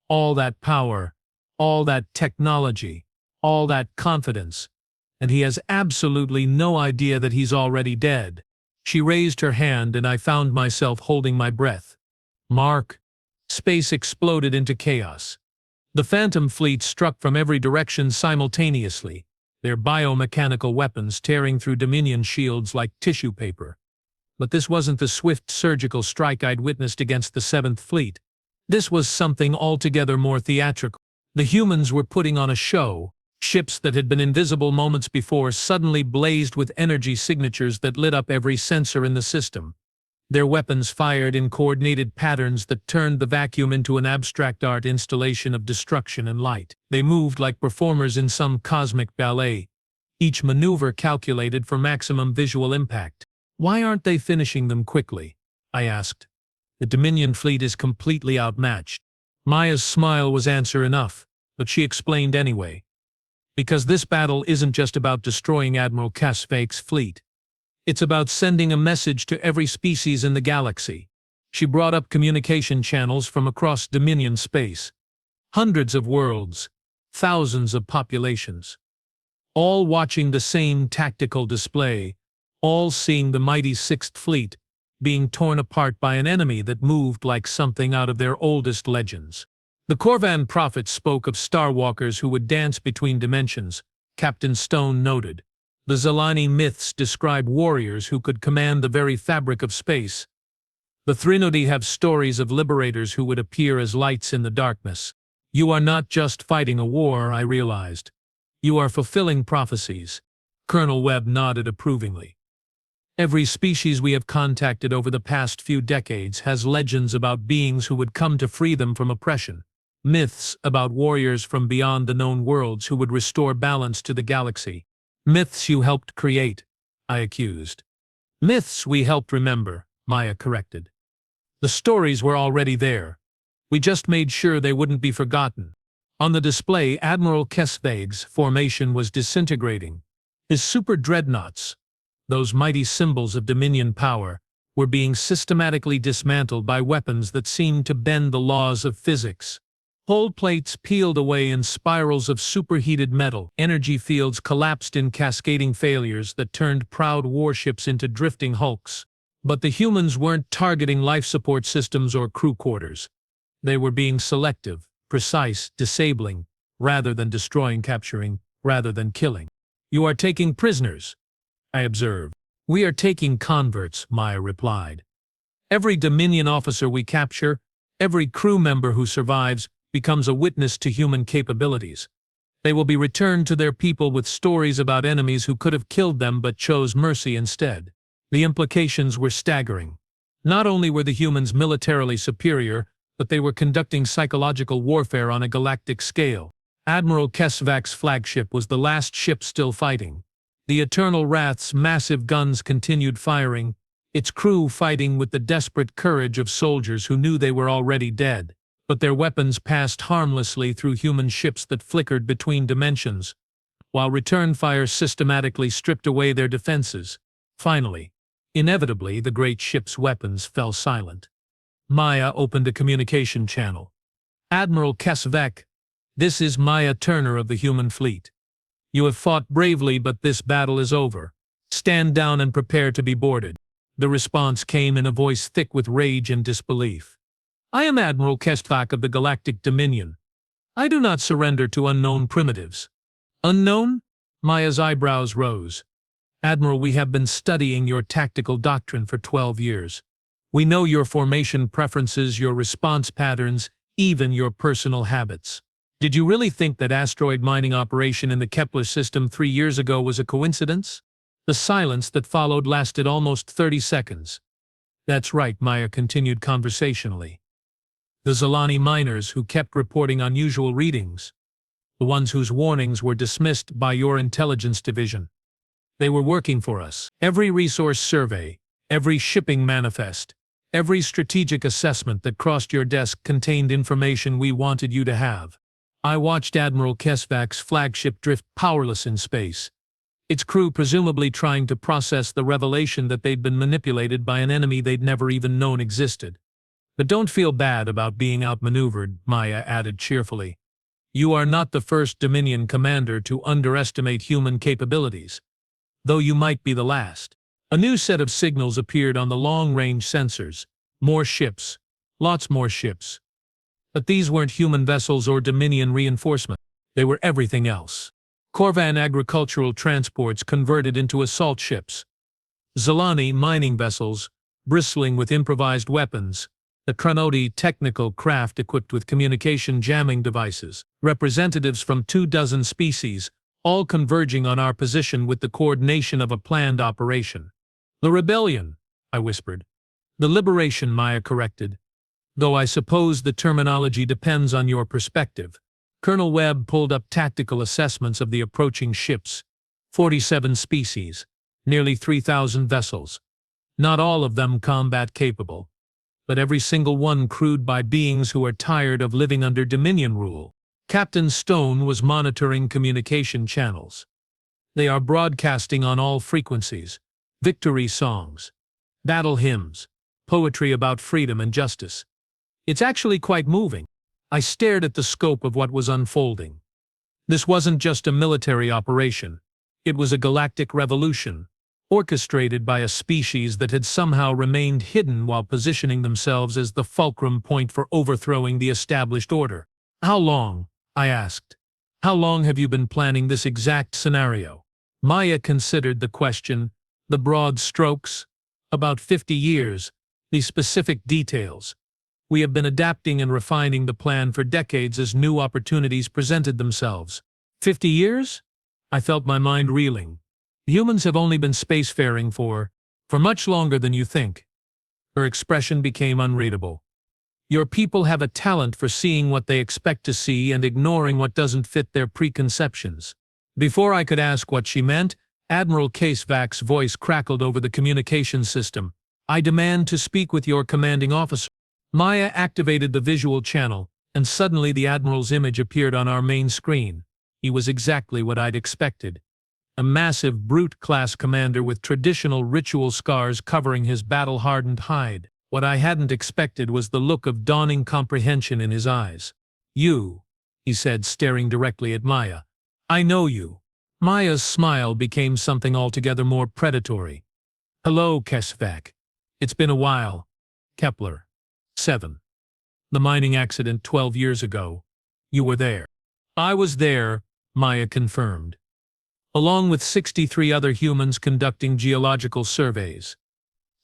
All that power, all that technology, all that confidence, and he has absolutely no idea that he's already dead. She raised her hand and I found myself holding my breath. Mark. Space exploded into chaos. The Phantom fleet struck from every direction simultaneously, their biomechanical weapons tearing through Dominion shields like tissue paper. But this wasn't the swift surgical strike I'd witnessed against the Seventh Fleet. This was something altogether more theatrical. The humans were putting on a show. Ships that had been invisible moments before suddenly blazed with energy signatures that lit up every sensor in the system. Their weapons fired in coordinated patterns that turned the vacuum into an abstract art installation of destruction and light. They moved like performers in some cosmic ballet, each maneuver calculated for maximum visual impact. Why aren't they finishing them quickly? I asked. The Dominion fleet is completely outmatched. Maya's smile was answer enough, but she explained anyway. Because this battle isn't just about destroying Admiral Kasvak's fleet. It's about sending a message to every species in the galaxy. She brought up communication channels from across Dominion space. Hundreds of worlds, thousands of populations. All watching the same tactical display, all seeing the mighty Sixth Fleet being torn apart by an enemy that moved like something out of their oldest legends. The Corvan prophets spoke of starwalkers who would dance between dimensions, Captain Stone noted. The Zelani myths describe warriors who could command the very fabric of space. The Thrinodi have stories of liberators who would appear as lights in the darkness. You are not just fighting a war, I realized. You are fulfilling prophecies. Colonel Webb nodded approvingly. Every species we have contacted over the past few decades has legends about beings who would come to free them from oppression. Myths about warriors from beyond the known worlds who would restore balance to the galaxy. Myths you helped create, I accused. Myths we helped remember, Maya corrected. The stories were already there. We just made sure they wouldn't be forgotten. On the display, Admiral Kesvag's formation was disintegrating. His super dreadnoughts, those mighty symbols of Dominion power, were being systematically dismantled by weapons that seemed to bend the laws of physics. Hull plates peeled away in spirals of superheated metal. Energy fields collapsed in cascading failures that turned proud warships into drifting hulks. But the humans weren't targeting life support systems or crew quarters. They were being selective, precise, disabling, rather than destroying, capturing, rather than killing. You are taking prisoners, I observed. We are taking converts, Maya replied. Every Dominion officer we capture, every crew member who survives, becomes a witness to human capabilities. They will be returned to their people with stories about enemies who could have killed them but chose mercy instead. The implications were staggering. Not only were the humans militarily superior, but they were conducting psychological warfare on a galactic scale. Admiral Kesvak's flagship was the last ship still fighting. The Eternal Wrath's massive guns continued firing, its crew fighting with the desperate courage of soldiers who knew they were already dead. But their weapons passed harmlessly through human ships that flickered between dimensions, while return fire systematically stripped away their defenses. Finally, inevitably, the great ship's weapons fell silent. Maya opened a communication channel. Admiral Kesvak, this is Maya Turner of the human fleet. You have fought bravely, but this battle is over. Stand down and prepare to be boarded. The response came in a voice thick with rage and disbelief. I am Admiral Kesvak of the Galactic Dominion. I do not surrender to unknown primitives. Unknown? Maya's eyebrows rose. Admiral, we have been studying your tactical doctrine for 12 years. We know your formation preferences, your response patterns, even your personal habits. Did you really think that asteroid mining operation in the Kepler system 3 years ago was a coincidence? The silence that followed lasted almost 30 seconds. That's right, Maya continued conversationally. The Zelani miners who kept reporting unusual readings. The ones whose warnings were dismissed by your intelligence division. They were working for us. Every resource survey, every shipping manifest, every strategic assessment that crossed your desk contained information we wanted you to have. I watched Admiral Kesvak's flagship drift powerless in space, its crew presumably trying to process the revelation that they'd been manipulated by an enemy they'd never even known existed. But don't feel bad about being outmaneuvered, Maya added cheerfully. You are not the first Dominion commander to underestimate human capabilities, though you might be the last. A new set of signals appeared on the long-range sensors. More ships. Lots more ships. But these weren't human vessels or Dominion reinforcement. They were everything else. Korvan agricultural transports converted into assault ships. Zalani mining vessels, bristling with improvised weapons. The Kranoti technical craft equipped with communication jamming devices. Representatives from 24 species, all converging on our position with the coordination of a planned operation. The rebellion, I whispered. The liberation, Maya corrected. Though I suppose the terminology depends on your perspective. Colonel Webb pulled up tactical assessments of the approaching ships. 47 species, nearly 3,000 vessels. Not all of them combat-capable, but every single one crewed by beings who are tired of living under Dominion rule. Captain Stone was monitoring communication channels. They are broadcasting on all frequencies. Victory songs, battle hymns, poetry about freedom and justice. It's actually quite moving. I stared at the scope of what was unfolding. This wasn't just a military operation. It was a galactic revolution, orchestrated by a species that had somehow remained hidden while positioning themselves as the fulcrum point for overthrowing the established order. How long? I asked. How long have you been planning this exact scenario? Maya considered the question, the broad strokes. About 50 years, the specific details. We have been adapting and refining the plan for decades as new opportunities presented themselves. 50 years? I felt my mind reeling. Humans have only been spacefaring for much longer than you think. Her expression became unreadable. Your people have a talent for seeing what they expect to see and ignoring what doesn't fit their preconceptions. Before I could ask what she meant, Admiral Kesvak's voice crackled over the communication system. I demand to speak with your commanding officer. Maya activated the visual channel, and suddenly the Admiral's image appeared on our main screen. He was exactly what I'd expected. A massive brute-class commander with traditional ritual scars covering his battle-hardened hide. What I hadn't expected was the look of dawning comprehension in his eyes. You, he said, staring directly at Maya. I know you. Maya's smile became something altogether more predatory. Hello, Kesvak. It's been a while. Kepler. 7. The mining accident 12 years ago. You were there. I was there, Maya confirmed. Along with 63 other humans conducting geological surveys.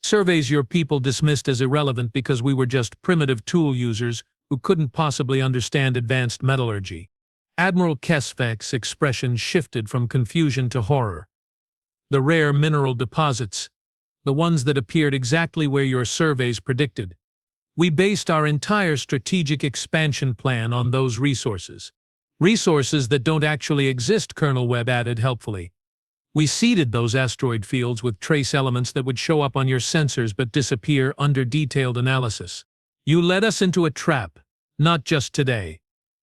Surveys your people dismissed as irrelevant because we were just primitive tool users who couldn't possibly understand advanced metallurgy. Admiral Kesvak's expression shifted from confusion to horror. The rare mineral deposits, the ones that appeared exactly where your surveys predicted. We based our entire strategic expansion plan on those resources. Resources that don't actually exist, Colonel Webb added helpfully. We seeded those asteroid fields with trace elements that would show up on your sensors but disappear under detailed analysis. You led us into a trap, not just today.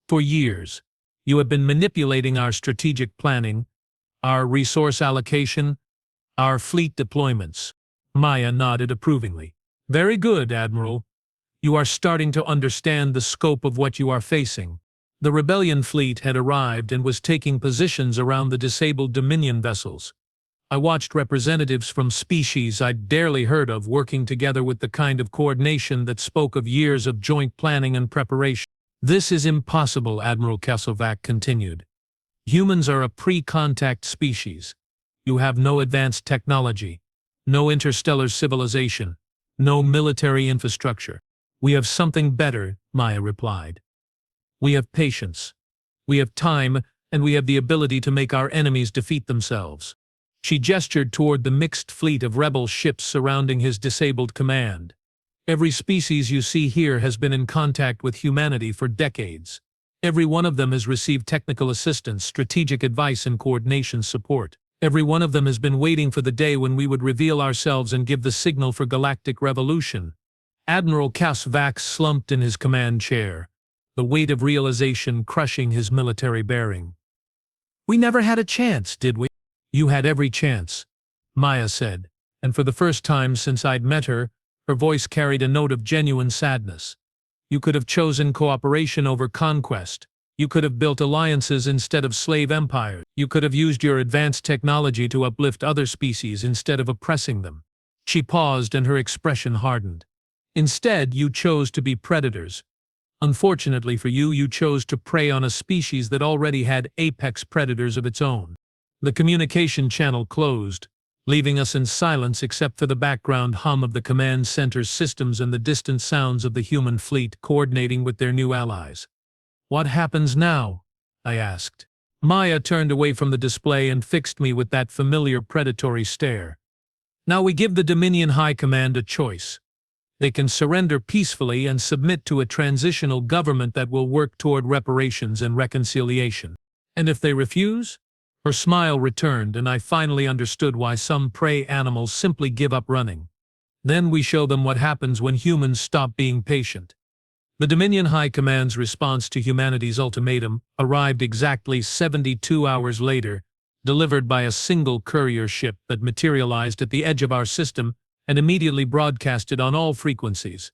For years, you have been manipulating our strategic planning, our resource allocation, our fleet deployments. Maya nodded approvingly. Very good, Admiral. You are starting to understand the scope of what you are facing. The rebellion fleet had arrived and was taking positions around the disabled Dominion vessels. I watched representatives from species I'd barely heard of working together with the kind of coordination that spoke of years of joint planning and preparation. This is impossible, Admiral Kesvak continued. Humans are a pre-contact species. You have no advanced technology, no interstellar civilization, no military infrastructure. We have something better, Maya replied. We have patience. We have time, and we have the ability to make our enemies defeat themselves. She gestured toward the mixed fleet of rebel ships surrounding his disabled command. Every species you see here has been in contact with humanity for decades. Every one of them has received technical assistance, strategic advice, and coordination support. Every one of them has been waiting for the day when we would reveal ourselves and give the signal for galactic revolution. Admiral Kesvak slumped in his command chair. the weight of realization crushing his military bearing. "We never had a chance, did we?" "You had every chance," Maya said, and for the first time since I'd met her, her voice carried a note of genuine sadness. "You could have chosen cooperation over conquest. You could have built alliances instead of slave empires. You could have used your advanced technology to uplift other species instead of oppressing them." She paused and her expression hardened. "Instead, you chose to be predators. Unfortunately for you, you chose to prey on a species that already had apex predators of its own." The communication channel closed, leaving us in silence except for the background hum of the command center's systems and the distant sounds of the human fleet coordinating with their new allies. "What happens now?" I asked. Maya turned away from the display and fixed me with that familiar predatory stare. "Now we give the Dominion High Command a choice. They can surrender peacefully and submit to a transitional government that will work toward reparations and reconciliation. And if they refuse?" Her smile returned, and I finally understood why some prey animals simply give up running. "Then we show them what happens when humans stop being patient." The Dominion High Command's response to humanity's ultimatum arrived exactly 72 hours later, delivered by a single courier ship that materialized at the edge of our system and immediately broadcasted on all frequencies.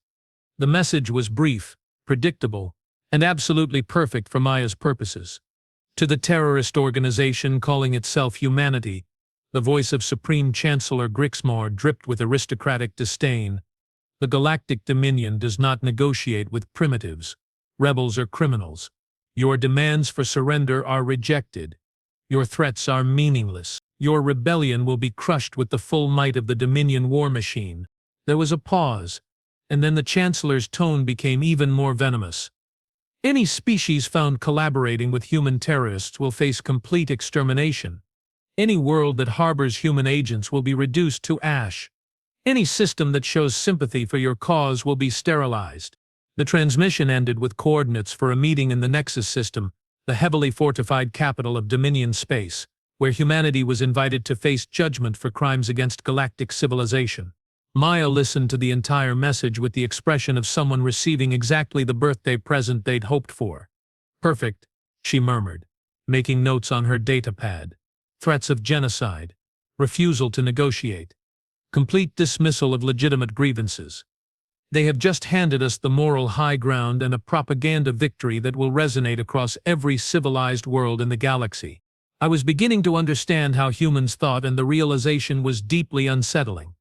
The message was brief, predictable, and absolutely perfect for Maya's purposes. To the terrorist organization calling itself humanity, the voice of Supreme Chancellor Grixmore dripped with aristocratic disdain. "The Galactic Dominion does not negotiate with primitives, rebels, or criminals. Your demands for surrender are rejected. Your threats are meaningless. Your rebellion will be crushed with the full might of the Dominion war machine." There was a pause, and then the Chancellor's tone became even more venomous. "Any species found collaborating with human terrorists will face complete extermination. Any world that harbors human agents will be reduced to ash. Any system that shows sympathy for your cause will be sterilized." The transmission ended with coordinates for a meeting in the Nexus system, the heavily fortified capital of Dominion space, where humanity was invited to face judgment for crimes against galactic civilization. Maya listened to the entire message with the expression of someone receiving exactly the birthday present they'd hoped for. "Perfect," she murmured, making notes on her datapad. "Threats of genocide. Refusal to negotiate. Complete dismissal of legitimate grievances. They have just handed us the moral high ground and a propaganda victory that will resonate across every civilized world in the galaxy." I was beginning to understand how humans thought, and the realization was deeply unsettling.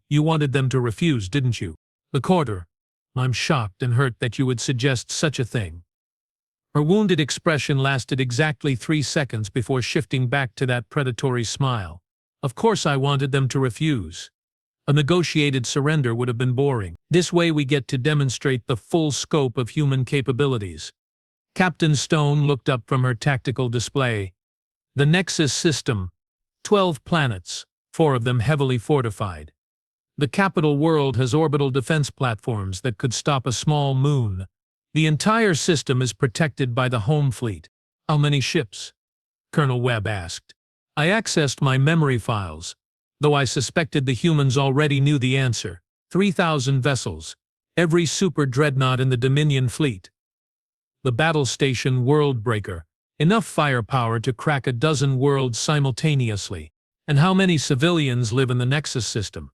"You wanted them to refuse, didn't you?" "The quarter. I'm shocked and hurt that you would suggest such a thing." Her wounded expression lasted exactly 3 seconds before shifting back to that predatory smile. "Of course I wanted them to refuse. A negotiated surrender would have been boring. This way we get to demonstrate the full scope of human capabilities." Captain Stone looked up from her tactical display. "The Nexus system, 12 planets, 4 of them heavily fortified. The capital world has orbital defense platforms that could stop a small moon. The entire system is protected by the home fleet." "How many ships?" Colonel Webb asked. I accessed my memory files, though I suspected the humans already knew the answer. 3,000 vessels, every super dreadnought in the Dominion fleet. The battle station Worldbreaker, enough firepower to crack a dozen worlds simultaneously. "And how many civilians live in the Nexus system?"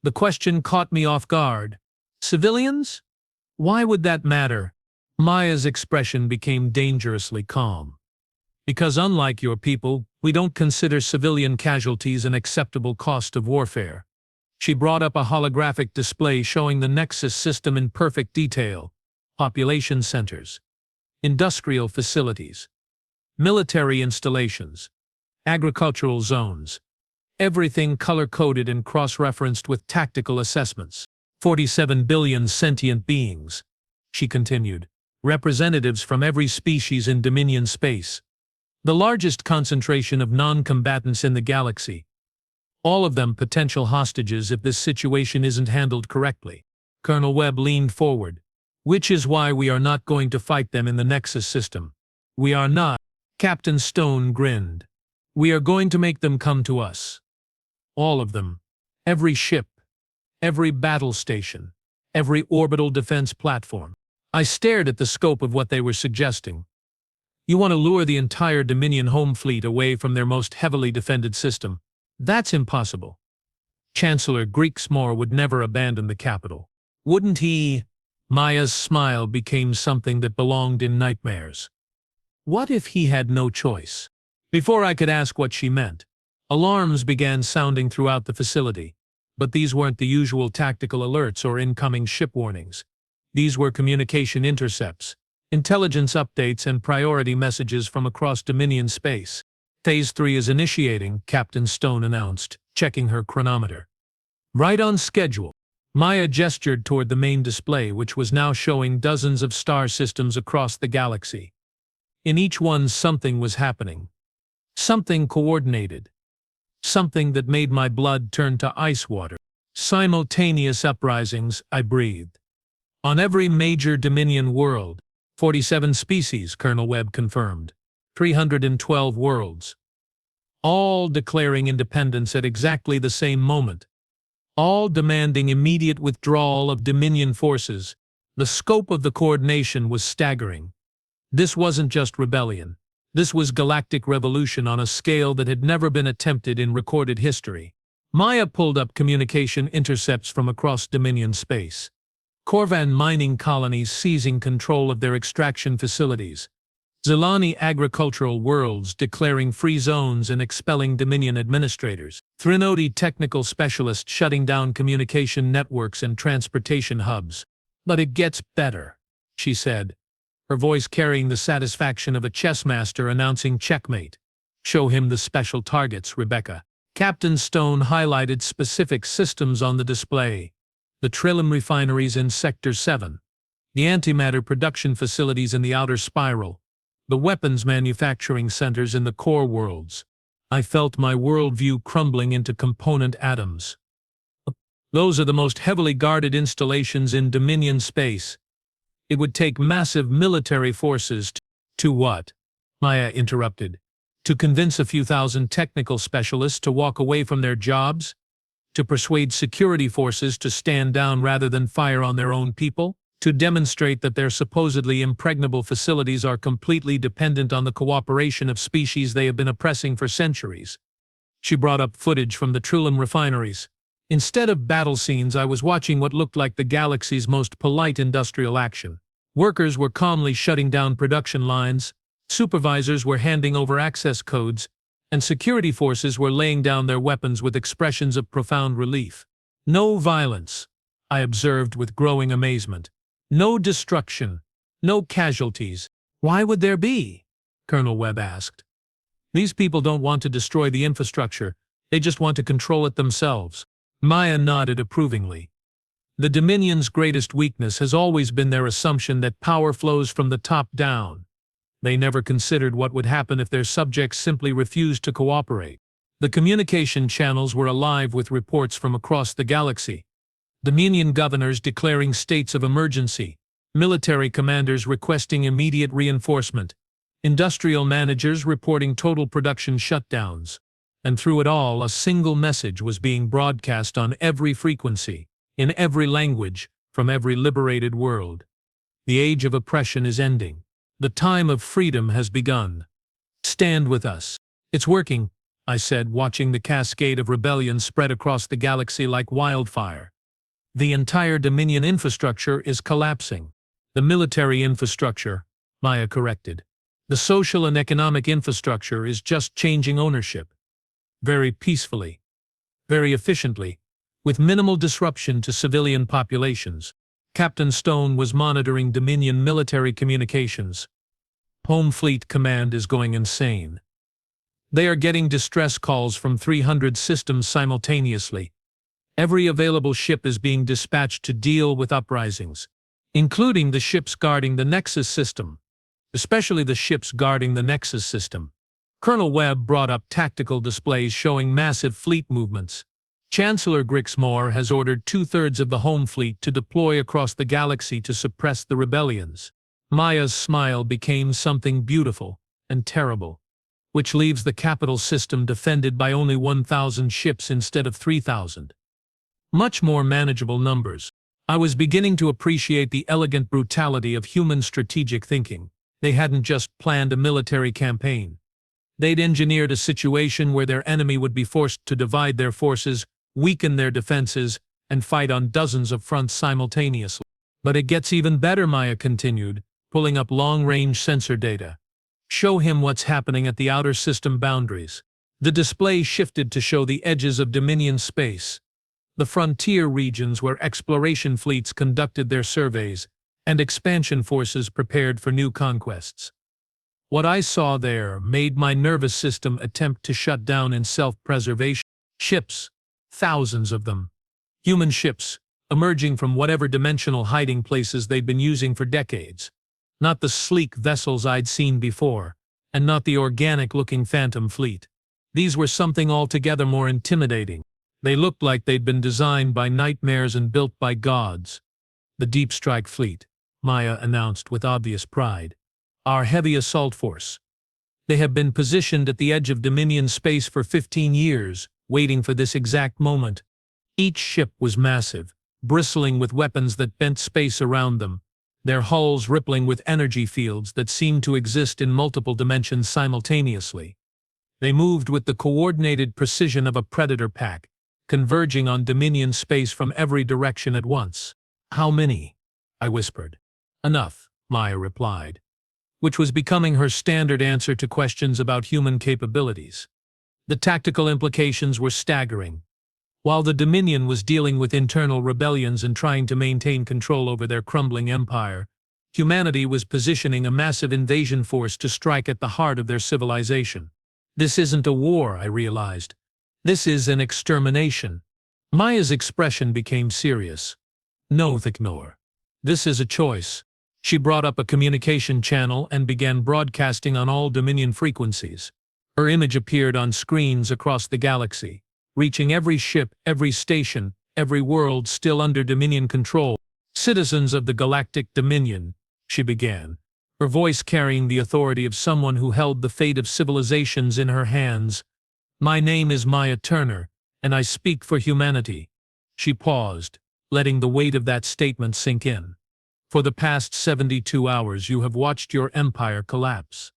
The question caught me off guard. "Civilians? Why would that matter?" Maya's expression became dangerously calm. "Because unlike your people, we don't consider civilian casualties an acceptable cost of warfare." She brought up a holographic display showing the Nexus system in perfect detail. Population centers, industrial facilities, military installations, agricultural zones. Everything color-coded and cross-referenced with tactical assessments. 47 billion sentient beings, she continued, representatives from every species in Dominion space. The largest concentration of non-combatants in the galaxy. All of them potential hostages if this situation isn't handled correctly. Colonel Webb leaned forward. "Which is why we are not going to fight them in the Nexus system." "We are not." Captain Stone grinned. "We are going to make them come to us. All of them. Every ship. Every battle station. Every orbital defense platform. I stared at the scope of what they were suggesting. You want to lure the entire Dominion home fleet away from their most heavily defended system. That's impossible. Chancellor Grieksmoor would never abandon the capital. Wouldn't he? Maya's smile became something that belonged in nightmares. What if he had no choice? Before I could ask what she meant, alarms began sounding throughout the facility. But these weren't the usual tactical alerts or incoming ship warnings. These were communication intercepts, intelligence updates, and priority messages from across Dominion space. Phase 3 is initiating, Captain Stone announced, checking her chronometer. Right on schedule. Maya gestured toward the main display, which was now showing dozens of star systems across the galaxy. In each one, something was happening. Something coordinated. Something that made my blood turn to ice water. Simultaneous uprisings, I breathed. On every major Dominion world, 47 species, Colonel Webb confirmed. 312 worlds. All declaring independence at exactly the same moment. All demanding immediate withdrawal of Dominion forces. The scope of the coordination was staggering. This wasn't just rebellion. This was galactic revolution on a scale that had never been attempted in recorded history. Maya pulled up communication intercepts from across Dominion space. Corvan mining colonies seizing control of their extraction facilities. Zelani agricultural worlds declaring free zones and expelling Dominion administrators. Thrinodi technical specialists shutting down communication networks and transportation hubs. But it gets better, she said, her voice carrying the satisfaction of a chess master announcing checkmate. Show him the special targets, Rebecca. Captain Stone highlighted specific systems on the display. The Trillium refineries in Sector 7. The antimatter production facilities in the Outer Spiral. The weapons manufacturing centers in the core worlds. I felt my worldview crumbling into component atoms. Those are the most heavily guarded installations in Dominion space. It would take massive military forces to what? Maya interrupted. To convince a few thousand technical specialists to walk away from their jobs? To persuade security forces to stand down rather than fire on their own people? To demonstrate that their supposedly impregnable facilities are completely dependent on the cooperation of species they have been oppressing for centuries. She brought up footage from the Trillium refineries. Instead of battle scenes, I was watching what looked like the galaxy's most polite industrial action. Workers were calmly shutting down production lines, supervisors were handing over access codes, and security forces were laying down their weapons with expressions of profound relief. No violence, I observed with growing amazement. No destruction, no casualties. Why would there be? Colonel Webb asked. These people don't want to destroy the infrastructure, they just want to control it themselves. Maya nodded approvingly. The Dominion's greatest weakness has always been their assumption that power flows from the top down. They never considered what would happen if their subjects simply refused to cooperate. The communication channels were alive with reports from across the galaxy. Dominion governors declaring states of emergency, military commanders requesting immediate reinforcement, industrial managers reporting total production shutdowns. And through it all, a single message was being broadcast on every frequency, in every language, from every liberated world. The age of oppression is ending. The time of freedom has begun. Stand with us. It's working, I said, watching the cascade of rebellion spread across the galaxy like wildfire. The entire Dominion infrastructure is collapsing. The military infrastructure, Maya corrected. The social and economic infrastructure is just changing ownership. Very peacefully. Very efficiently. With minimal disruption to civilian populations. Captain Stone was monitoring Dominion military communications. Home Fleet Command is going insane. They are getting distress calls from 300 systems simultaneously. Every available ship is being dispatched to deal with uprisings, including the ships guarding the Nexus system, especially the ships guarding the Nexus system. Colonel Webb brought up tactical displays showing massive fleet movements. Chancellor Grieksmoor has ordered 2/3 of the home fleet to deploy across the galaxy to suppress the rebellions. Maya's smile became something beautiful and terrible, which leaves the capital system defended by only 1,000 ships instead of 3,000. Much more manageable numbers. I was beginning to appreciate the elegant brutality of human strategic thinking. They hadn't just planned a military campaign. They'd engineered a situation where their enemy would be forced to divide their forces, weaken their defenses, and fight on dozens of fronts simultaneously. But it gets even better, Maya continued, pulling up long-range sensor data. Show him what's happening at the outer system boundaries. The display shifted to show the edges of Dominion space, the frontier regions where exploration fleets conducted their surveys, and expansion forces prepared for new conquests. What I saw there made my nervous system attempt to shut down in self-preservation. Ships, thousands of them. Human ships, emerging from whatever dimensional hiding places they'd been using for decades. Not the sleek vessels I'd seen before, and not the organic-looking phantom fleet. These were something altogether more intimidating. They looked like they'd been designed by nightmares and built by gods. The Deep Strike Fleet, Maya announced with obvious pride. Our heavy assault force. They have been positioned at the edge of Dominion space for 15 years, waiting for this exact moment. Each ship was massive, bristling with weapons that bent space around them, their hulls rippling with energy fields that seemed to exist in multiple dimensions simultaneously. They moved with the coordinated precision of a predator pack, converging on Dominion space from every direction at once. How many? I whispered. Enough, Maya replied, which was becoming her standard answer to questions about human capabilities. The tactical implications were staggering. While the Dominion was dealing with internal rebellions and trying to maintain control over their crumbling empire, humanity was positioning a massive invasion force to strike at the heart of their civilization. This isn't a war, I realized. This is an extermination. Maya's expression became serious. No, ignore. This is a choice. She brought up a communication channel and began broadcasting on all Dominion frequencies. Her image appeared on screens across the galaxy, reaching every ship, every station, every world still under Dominion control. Citizens of the Galactic Dominion, she began, her voice carrying the authority of someone who held the fate of civilizations in her hands. My name is Maya Turner, and I speak for humanity. She paused, letting the weight of that statement sink in. For the past 72 hours you have watched your empire collapse.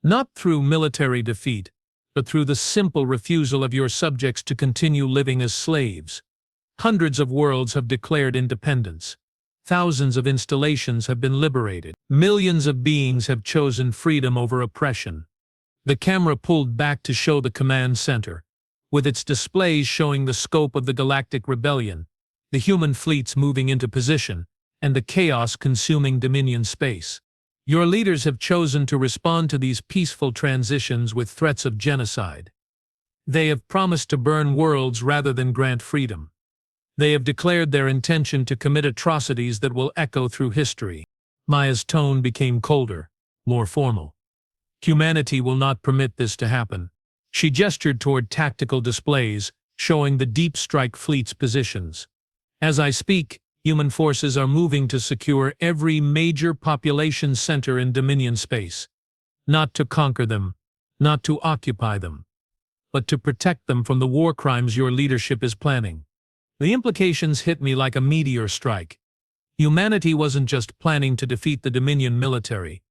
Not through military defeat, but through the simple refusal of your subjects to continue living as slaves. Hundreds of worlds have declared independence. Thousands of installations have been liberated. Millions of beings have chosen freedom over oppression. The camera pulled back to show the command center, with its displays showing the scope of the Galactic Rebellion, the human fleets moving into position, and the chaos consuming Dominion space. Your leaders have chosen to respond to these peaceful transitions with threats of genocide. They have promised to burn worlds rather than grant freedom. They have declared their intention to commit atrocities that will echo through history. Maya's tone became colder, more formal. Humanity will not permit this to happen. She gestured toward tactical displays, showing the Deep Strike Fleet's positions. As I speak, human forces are moving to secure every major population center in Dominion space. Not to conquer them, not to occupy them, but to protect them from the war crimes your leadership is planning. The implications hit me like a meteor strike. Humanity wasn't just planning to defeat the Dominion military.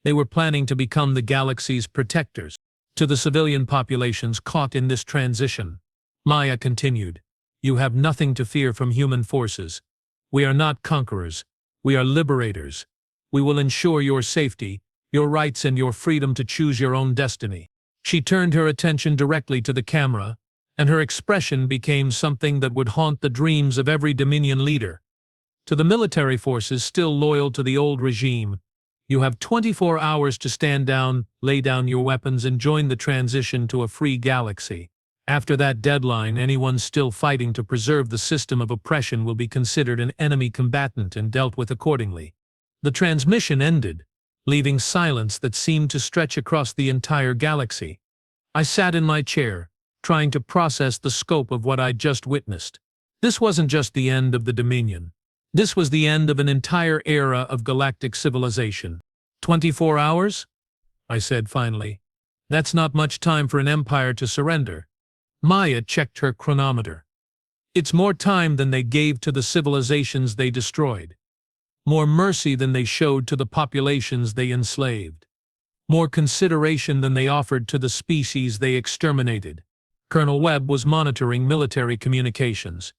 They were planning to become the galaxy's protectors. To the civilian populations caught in this transition, Maya continued, you have nothing to fear from human forces. We are not conquerors. We are liberators. We will ensure your safety, your rights, and your freedom to choose your own destiny. She turned her attention directly to the camera, and her expression became something that would haunt the dreams of every Dominion leader. To the military forces still loyal to the old regime, you have 24 hours to stand down, lay down your weapons, and join the transition to a free galaxy. After that deadline, anyone still fighting to preserve the system of oppression will be considered an enemy combatant and dealt with accordingly. The transmission ended, leaving silence that seemed to stretch across the entire galaxy. I sat in my chair, trying to process the scope of what I'd just witnessed. This wasn't just the end of the Dominion. This was the end of an entire era of galactic civilization. 24 hours? I said finally. That's not much time for an empire to surrender. Maya checked her chronometer. It's more time than they gave to the civilizations they destroyed. More mercy than they showed to the populations they enslaved. More consideration than they offered to the species they exterminated. Colonel Webb was monitoring military communications.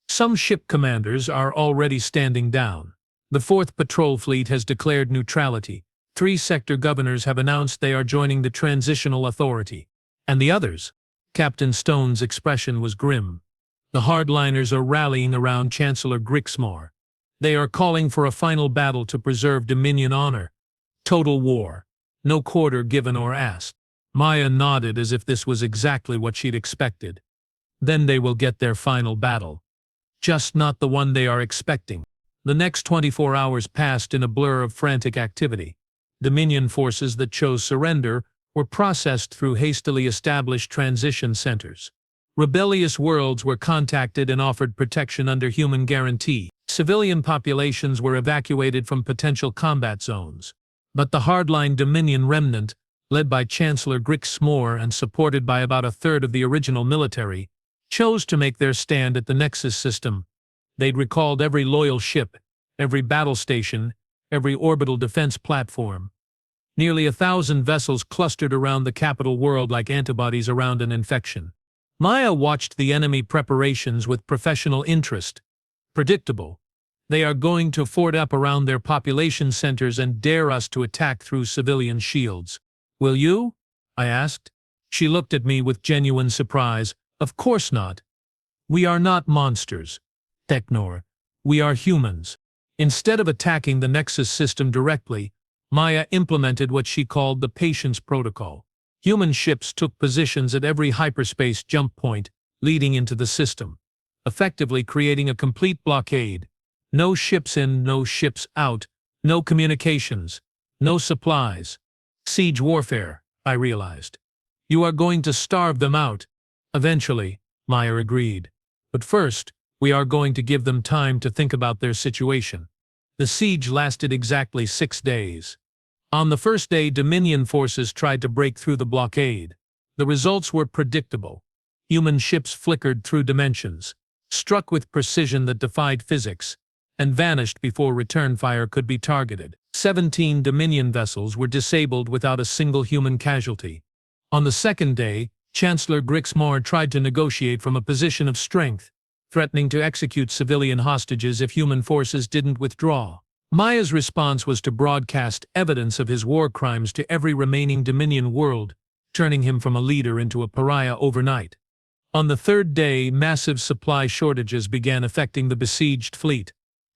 Some ship commanders are already standing down. The 4th Patrol Fleet has declared neutrality. 3 sector governors have announced they are joining the Transitional Authority. And the others? Captain Stone's expression was grim. The hardliners are rallying around Chancellor Grixmore. They are calling for a final battle to preserve Dominion honor. Total war. No quarter given or asked. Maya nodded as if this was exactly what she'd expected. Then they will get their final battle. Just not the one they are expecting. The next 24 hours passed in a blur of frantic activity. Dominion forces that chose surrender were processed through hastily established transition centers. Rebellious worlds were contacted and offered protection under human guarantee. Civilian populations were evacuated from potential combat zones. But the hardline Dominion remnant, led by Chancellor Grixmore and supported by about a third of the original military, chose to make their stand at the Nexus system. They'd recalled every loyal ship, every battle station, every orbital defense platform. Nearly 1,000 vessels clustered around the capital world like antibodies around an infection. Maya watched the enemy preparations with professional interest. Predictable. They are going to fort up around their population centers and dare us to attack through civilian shields. Will you? I asked. She looked at me with genuine surprise. Of course not. We are not monsters. Technor. We are humans. Instead of attacking the Nexus system directly, Maya implemented what she called the Patience Protocol. Human ships took positions at every hyperspace jump point leading into the system, effectively creating a complete blockade. No ships in, no ships out, no communications, no supplies. Siege warfare, I realized. You are going to starve them out. Eventually, Maya agreed. But first, we are going to give them time to think about their situation. The siege lasted exactly 6 days. On the first day, Dominion forces tried to break through the blockade. The results were predictable. Human ships flickered through dimensions, struck with precision that defied physics, and vanished before return fire could be targeted. 17 Dominion vessels were disabled without a single human casualty. On the second day, Chancellor Grixmore tried to negotiate from a position of strength, threatening to execute civilian hostages if human forces didn't withdraw. Maya's response was to broadcast evidence of his war crimes to every remaining Dominion world, turning him from a leader into a pariah overnight. On the third day, massive supply shortages began affecting the besieged fleet.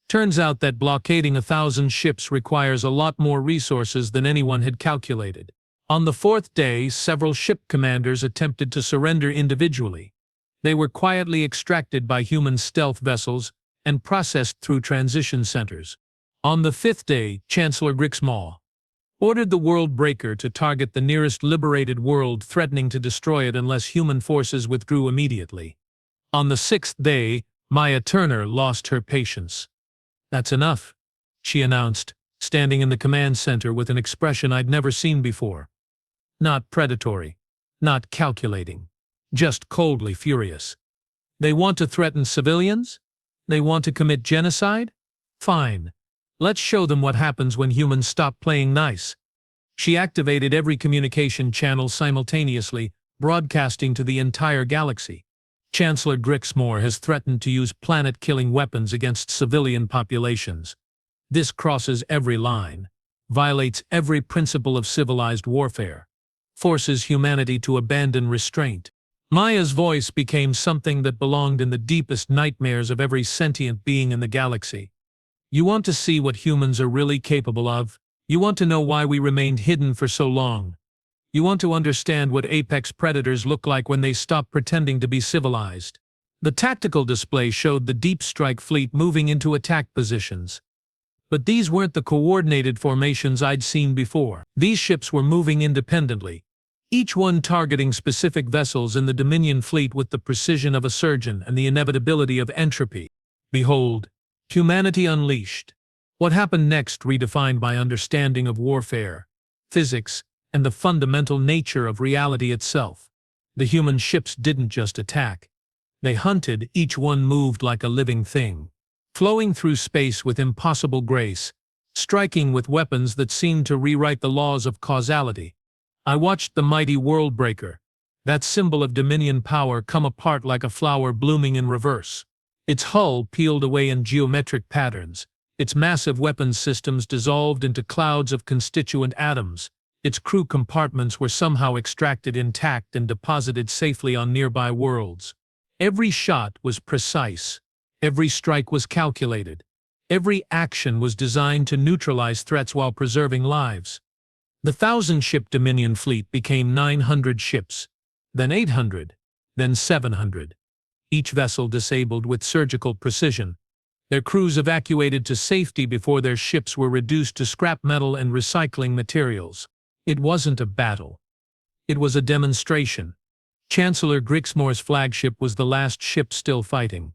Turns out that blockading 1,000 ships requires a lot more resources than anyone had calculated. On the fourth day, several ship commanders attempted to surrender individually. They were quietly extracted by human stealth vessels and processed through transition centers. On the fifth day, Chancellor Grixmore ordered the World Breaker to target the nearest liberated world, threatening to destroy it unless human forces withdrew immediately. On the sixth day, Maya Turner lost her patience. "That's enough," she announced, standing in the command center with an expression I'd never seen before. Not predatory, not calculating, just coldly furious. They want to threaten civilians? They want to commit genocide? Fine. Let's show them what happens when humans stop playing nice. She activated every communication channel simultaneously, broadcasting to the entire galaxy. Chancellor Grixmore has threatened to use planet-killing weapons against civilian populations. This crosses every line, violates every principle of civilized warfare, forces humanity to abandon restraint. Maya's voice became something that belonged in the deepest nightmares of every sentient being in the galaxy. You want to see what humans are really capable of? You want to know why we remained hidden for so long? You want to understand what apex predators look like when they stop pretending to be civilized? The tactical display showed the Deep Strike fleet moving into attack positions. But these weren't the coordinated formations I'd seen before. These ships were moving independently, each one targeting specific vessels in the Dominion fleet with the precision of a surgeon and the inevitability of entropy. Behold, humanity unleashed. What happened next redefined my understanding of warfare, physics, and the fundamental nature of reality itself. The human ships didn't just attack. They hunted, each one moved like a living thing, flowing through space with impossible grace, striking with weapons that seemed to rewrite the laws of causality. I watched the mighty Worldbreaker, that symbol of dominion power, come apart like a flower blooming in reverse. Its hull peeled away in geometric patterns, its massive weapons systems dissolved into clouds of constituent atoms, its crew compartments were somehow extracted intact and deposited safely on nearby worlds. Every shot was precise, every strike was calculated, every action was designed to neutralize threats while preserving lives. The 1,000-ship Dominion fleet became 900 ships, then 800, then 700. Each vessel disabled with surgical precision, their crews evacuated to safety before their ships were reduced to scrap metal and recycling materials. It wasn't a battle. It was a demonstration. Chancellor Grixmore's flagship was the last ship still fighting.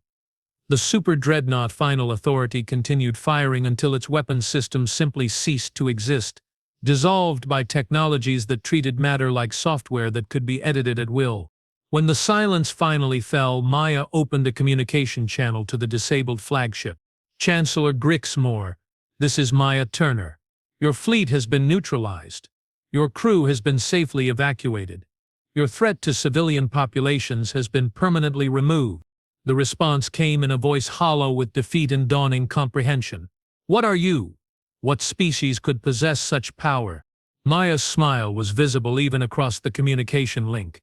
The super dreadnought Final Authority continued firing until its weapons systems simply ceased to exist, dissolved by technologies that treated matter like software that could be edited at will. When the silence finally fell, Maya opened a communication channel to the disabled flagship. "Chancellor Grixmore, this is Maya Turner. Your fleet has been neutralized. Your crew has been safely evacuated. Your threat to civilian populations has been permanently removed." The response came in a voice hollow with defeat and dawning comprehension. "What are you? What species could possess such power?" Maya's smile was visible even across the communication link.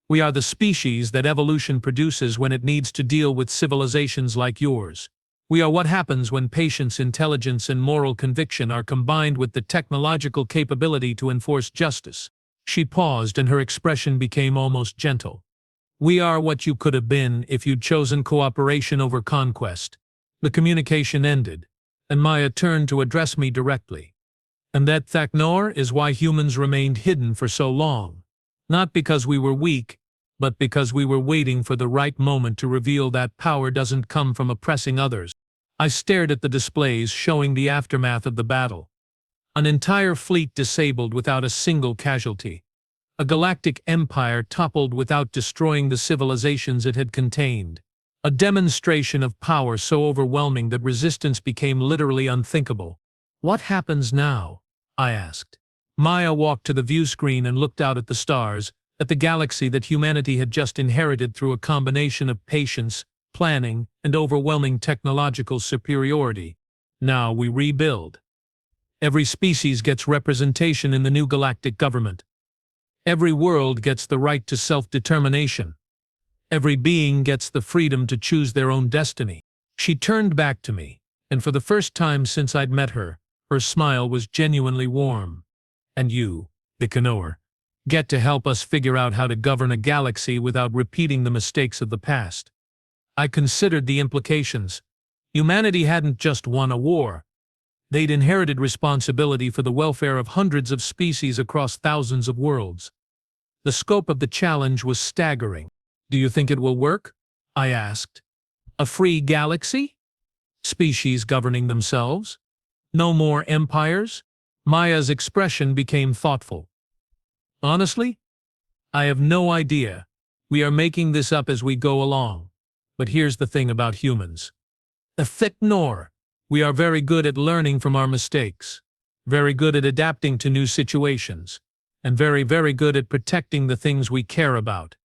"We are the species that evolution produces when it needs to deal with civilizations like yours. We are what happens when patience, intelligence, and moral conviction are combined with the technological capability to enforce justice." She paused and her expression became almost gentle. "We are what you could have been if you'd chosen cooperation over conquest." The communication ended, and Maya turned to address me directly. "And that, Thaknor, is why humans remained hidden for so long. Not because we were weak, but because we were waiting for the right moment to reveal that power doesn't come from oppressing others." I stared at the displays showing the aftermath of the battle. An entire fleet disabled without a single casualty. A galactic empire toppled without destroying the civilizations it had contained. A demonstration of power so overwhelming that resistance became literally unthinkable. "What happens now?" I asked. Maya walked to the view screen and looked out at the stars, at the galaxy that humanity had just inherited through a combination of patience, planning, and overwhelming technological superiority. "Now we rebuild. Every species gets representation in the new galactic government. Every world gets the right to self-determination. Every being gets the freedom to choose their own destiny." She turned back to me, and for the first time since I'd met her, her smile was genuinely warm. "And you, Bikanor, get to help us figure out how to govern a galaxy without repeating the mistakes of the past." I considered the implications. Humanity hadn't just won a war. They'd inherited responsibility for the welfare of hundreds of species across thousands of worlds. The scope of the challenge was staggering. "Do you think it will work?" I asked. "A free galaxy? Species governing themselves? No more empires?" Maya's expression became thoughtful. "Honestly, I have no idea. We are making this up as we go along. But here's the thing about humans. Thaknor, we are very good at learning from our mistakes, very good at adapting to new situations, and very, very good at protecting the things we care about."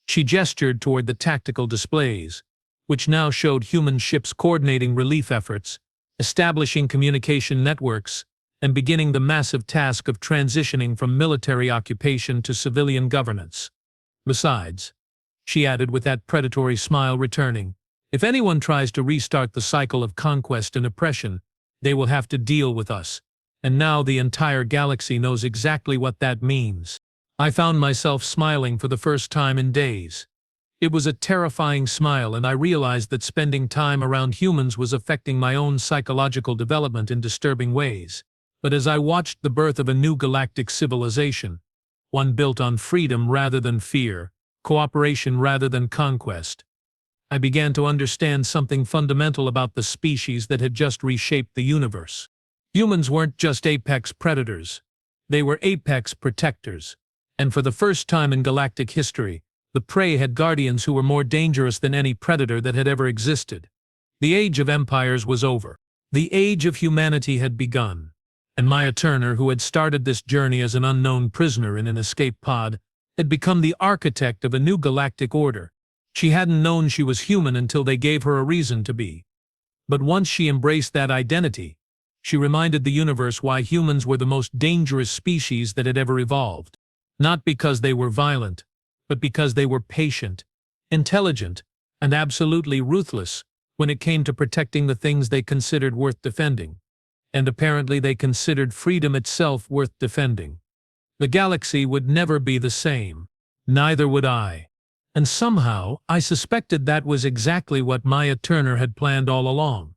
She gestured toward the tactical displays, which now showed human ships coordinating relief efforts, establishing communication networks, and beginning the massive task of transitioning from military occupation to civilian governance. "Besides," she added with that predatory smile returning, "if anyone tries to restart the cycle of conquest and oppression, they will have to deal with us. And now the entire galaxy knows exactly what that means." I found myself smiling for the first time in days. It was a terrifying smile, and I realized that spending time around humans was affecting my own psychological development in disturbing ways. But as I watched the birth of a new galactic civilization, one built on freedom rather than fear, cooperation rather than conquest, I began to understand something fundamental about the species that had just reshaped the universe. Humans weren't just apex predators. They were apex protectors. And for the first time in galactic history, The prey had guardians who were more dangerous than any predator that had ever existed. The age of empires was over. The age of humanity had begun. And Maya Turner, who had started this journey as an unknown prisoner in an escape pod, had become the architect of a new galactic order. She hadn't known she was human until they gave her a reason to be. But once she embraced that identity, she reminded the universe why humans were the most dangerous species that had ever evolved. Not because they were violent, but because they were patient, intelligent, and absolutely ruthless when it came to protecting the things they considered worth defending. And apparently they considered freedom itself worth defending. The galaxy would never be the same. Neither would I. And somehow, I suspected that was exactly what Maya Turner had planned all along.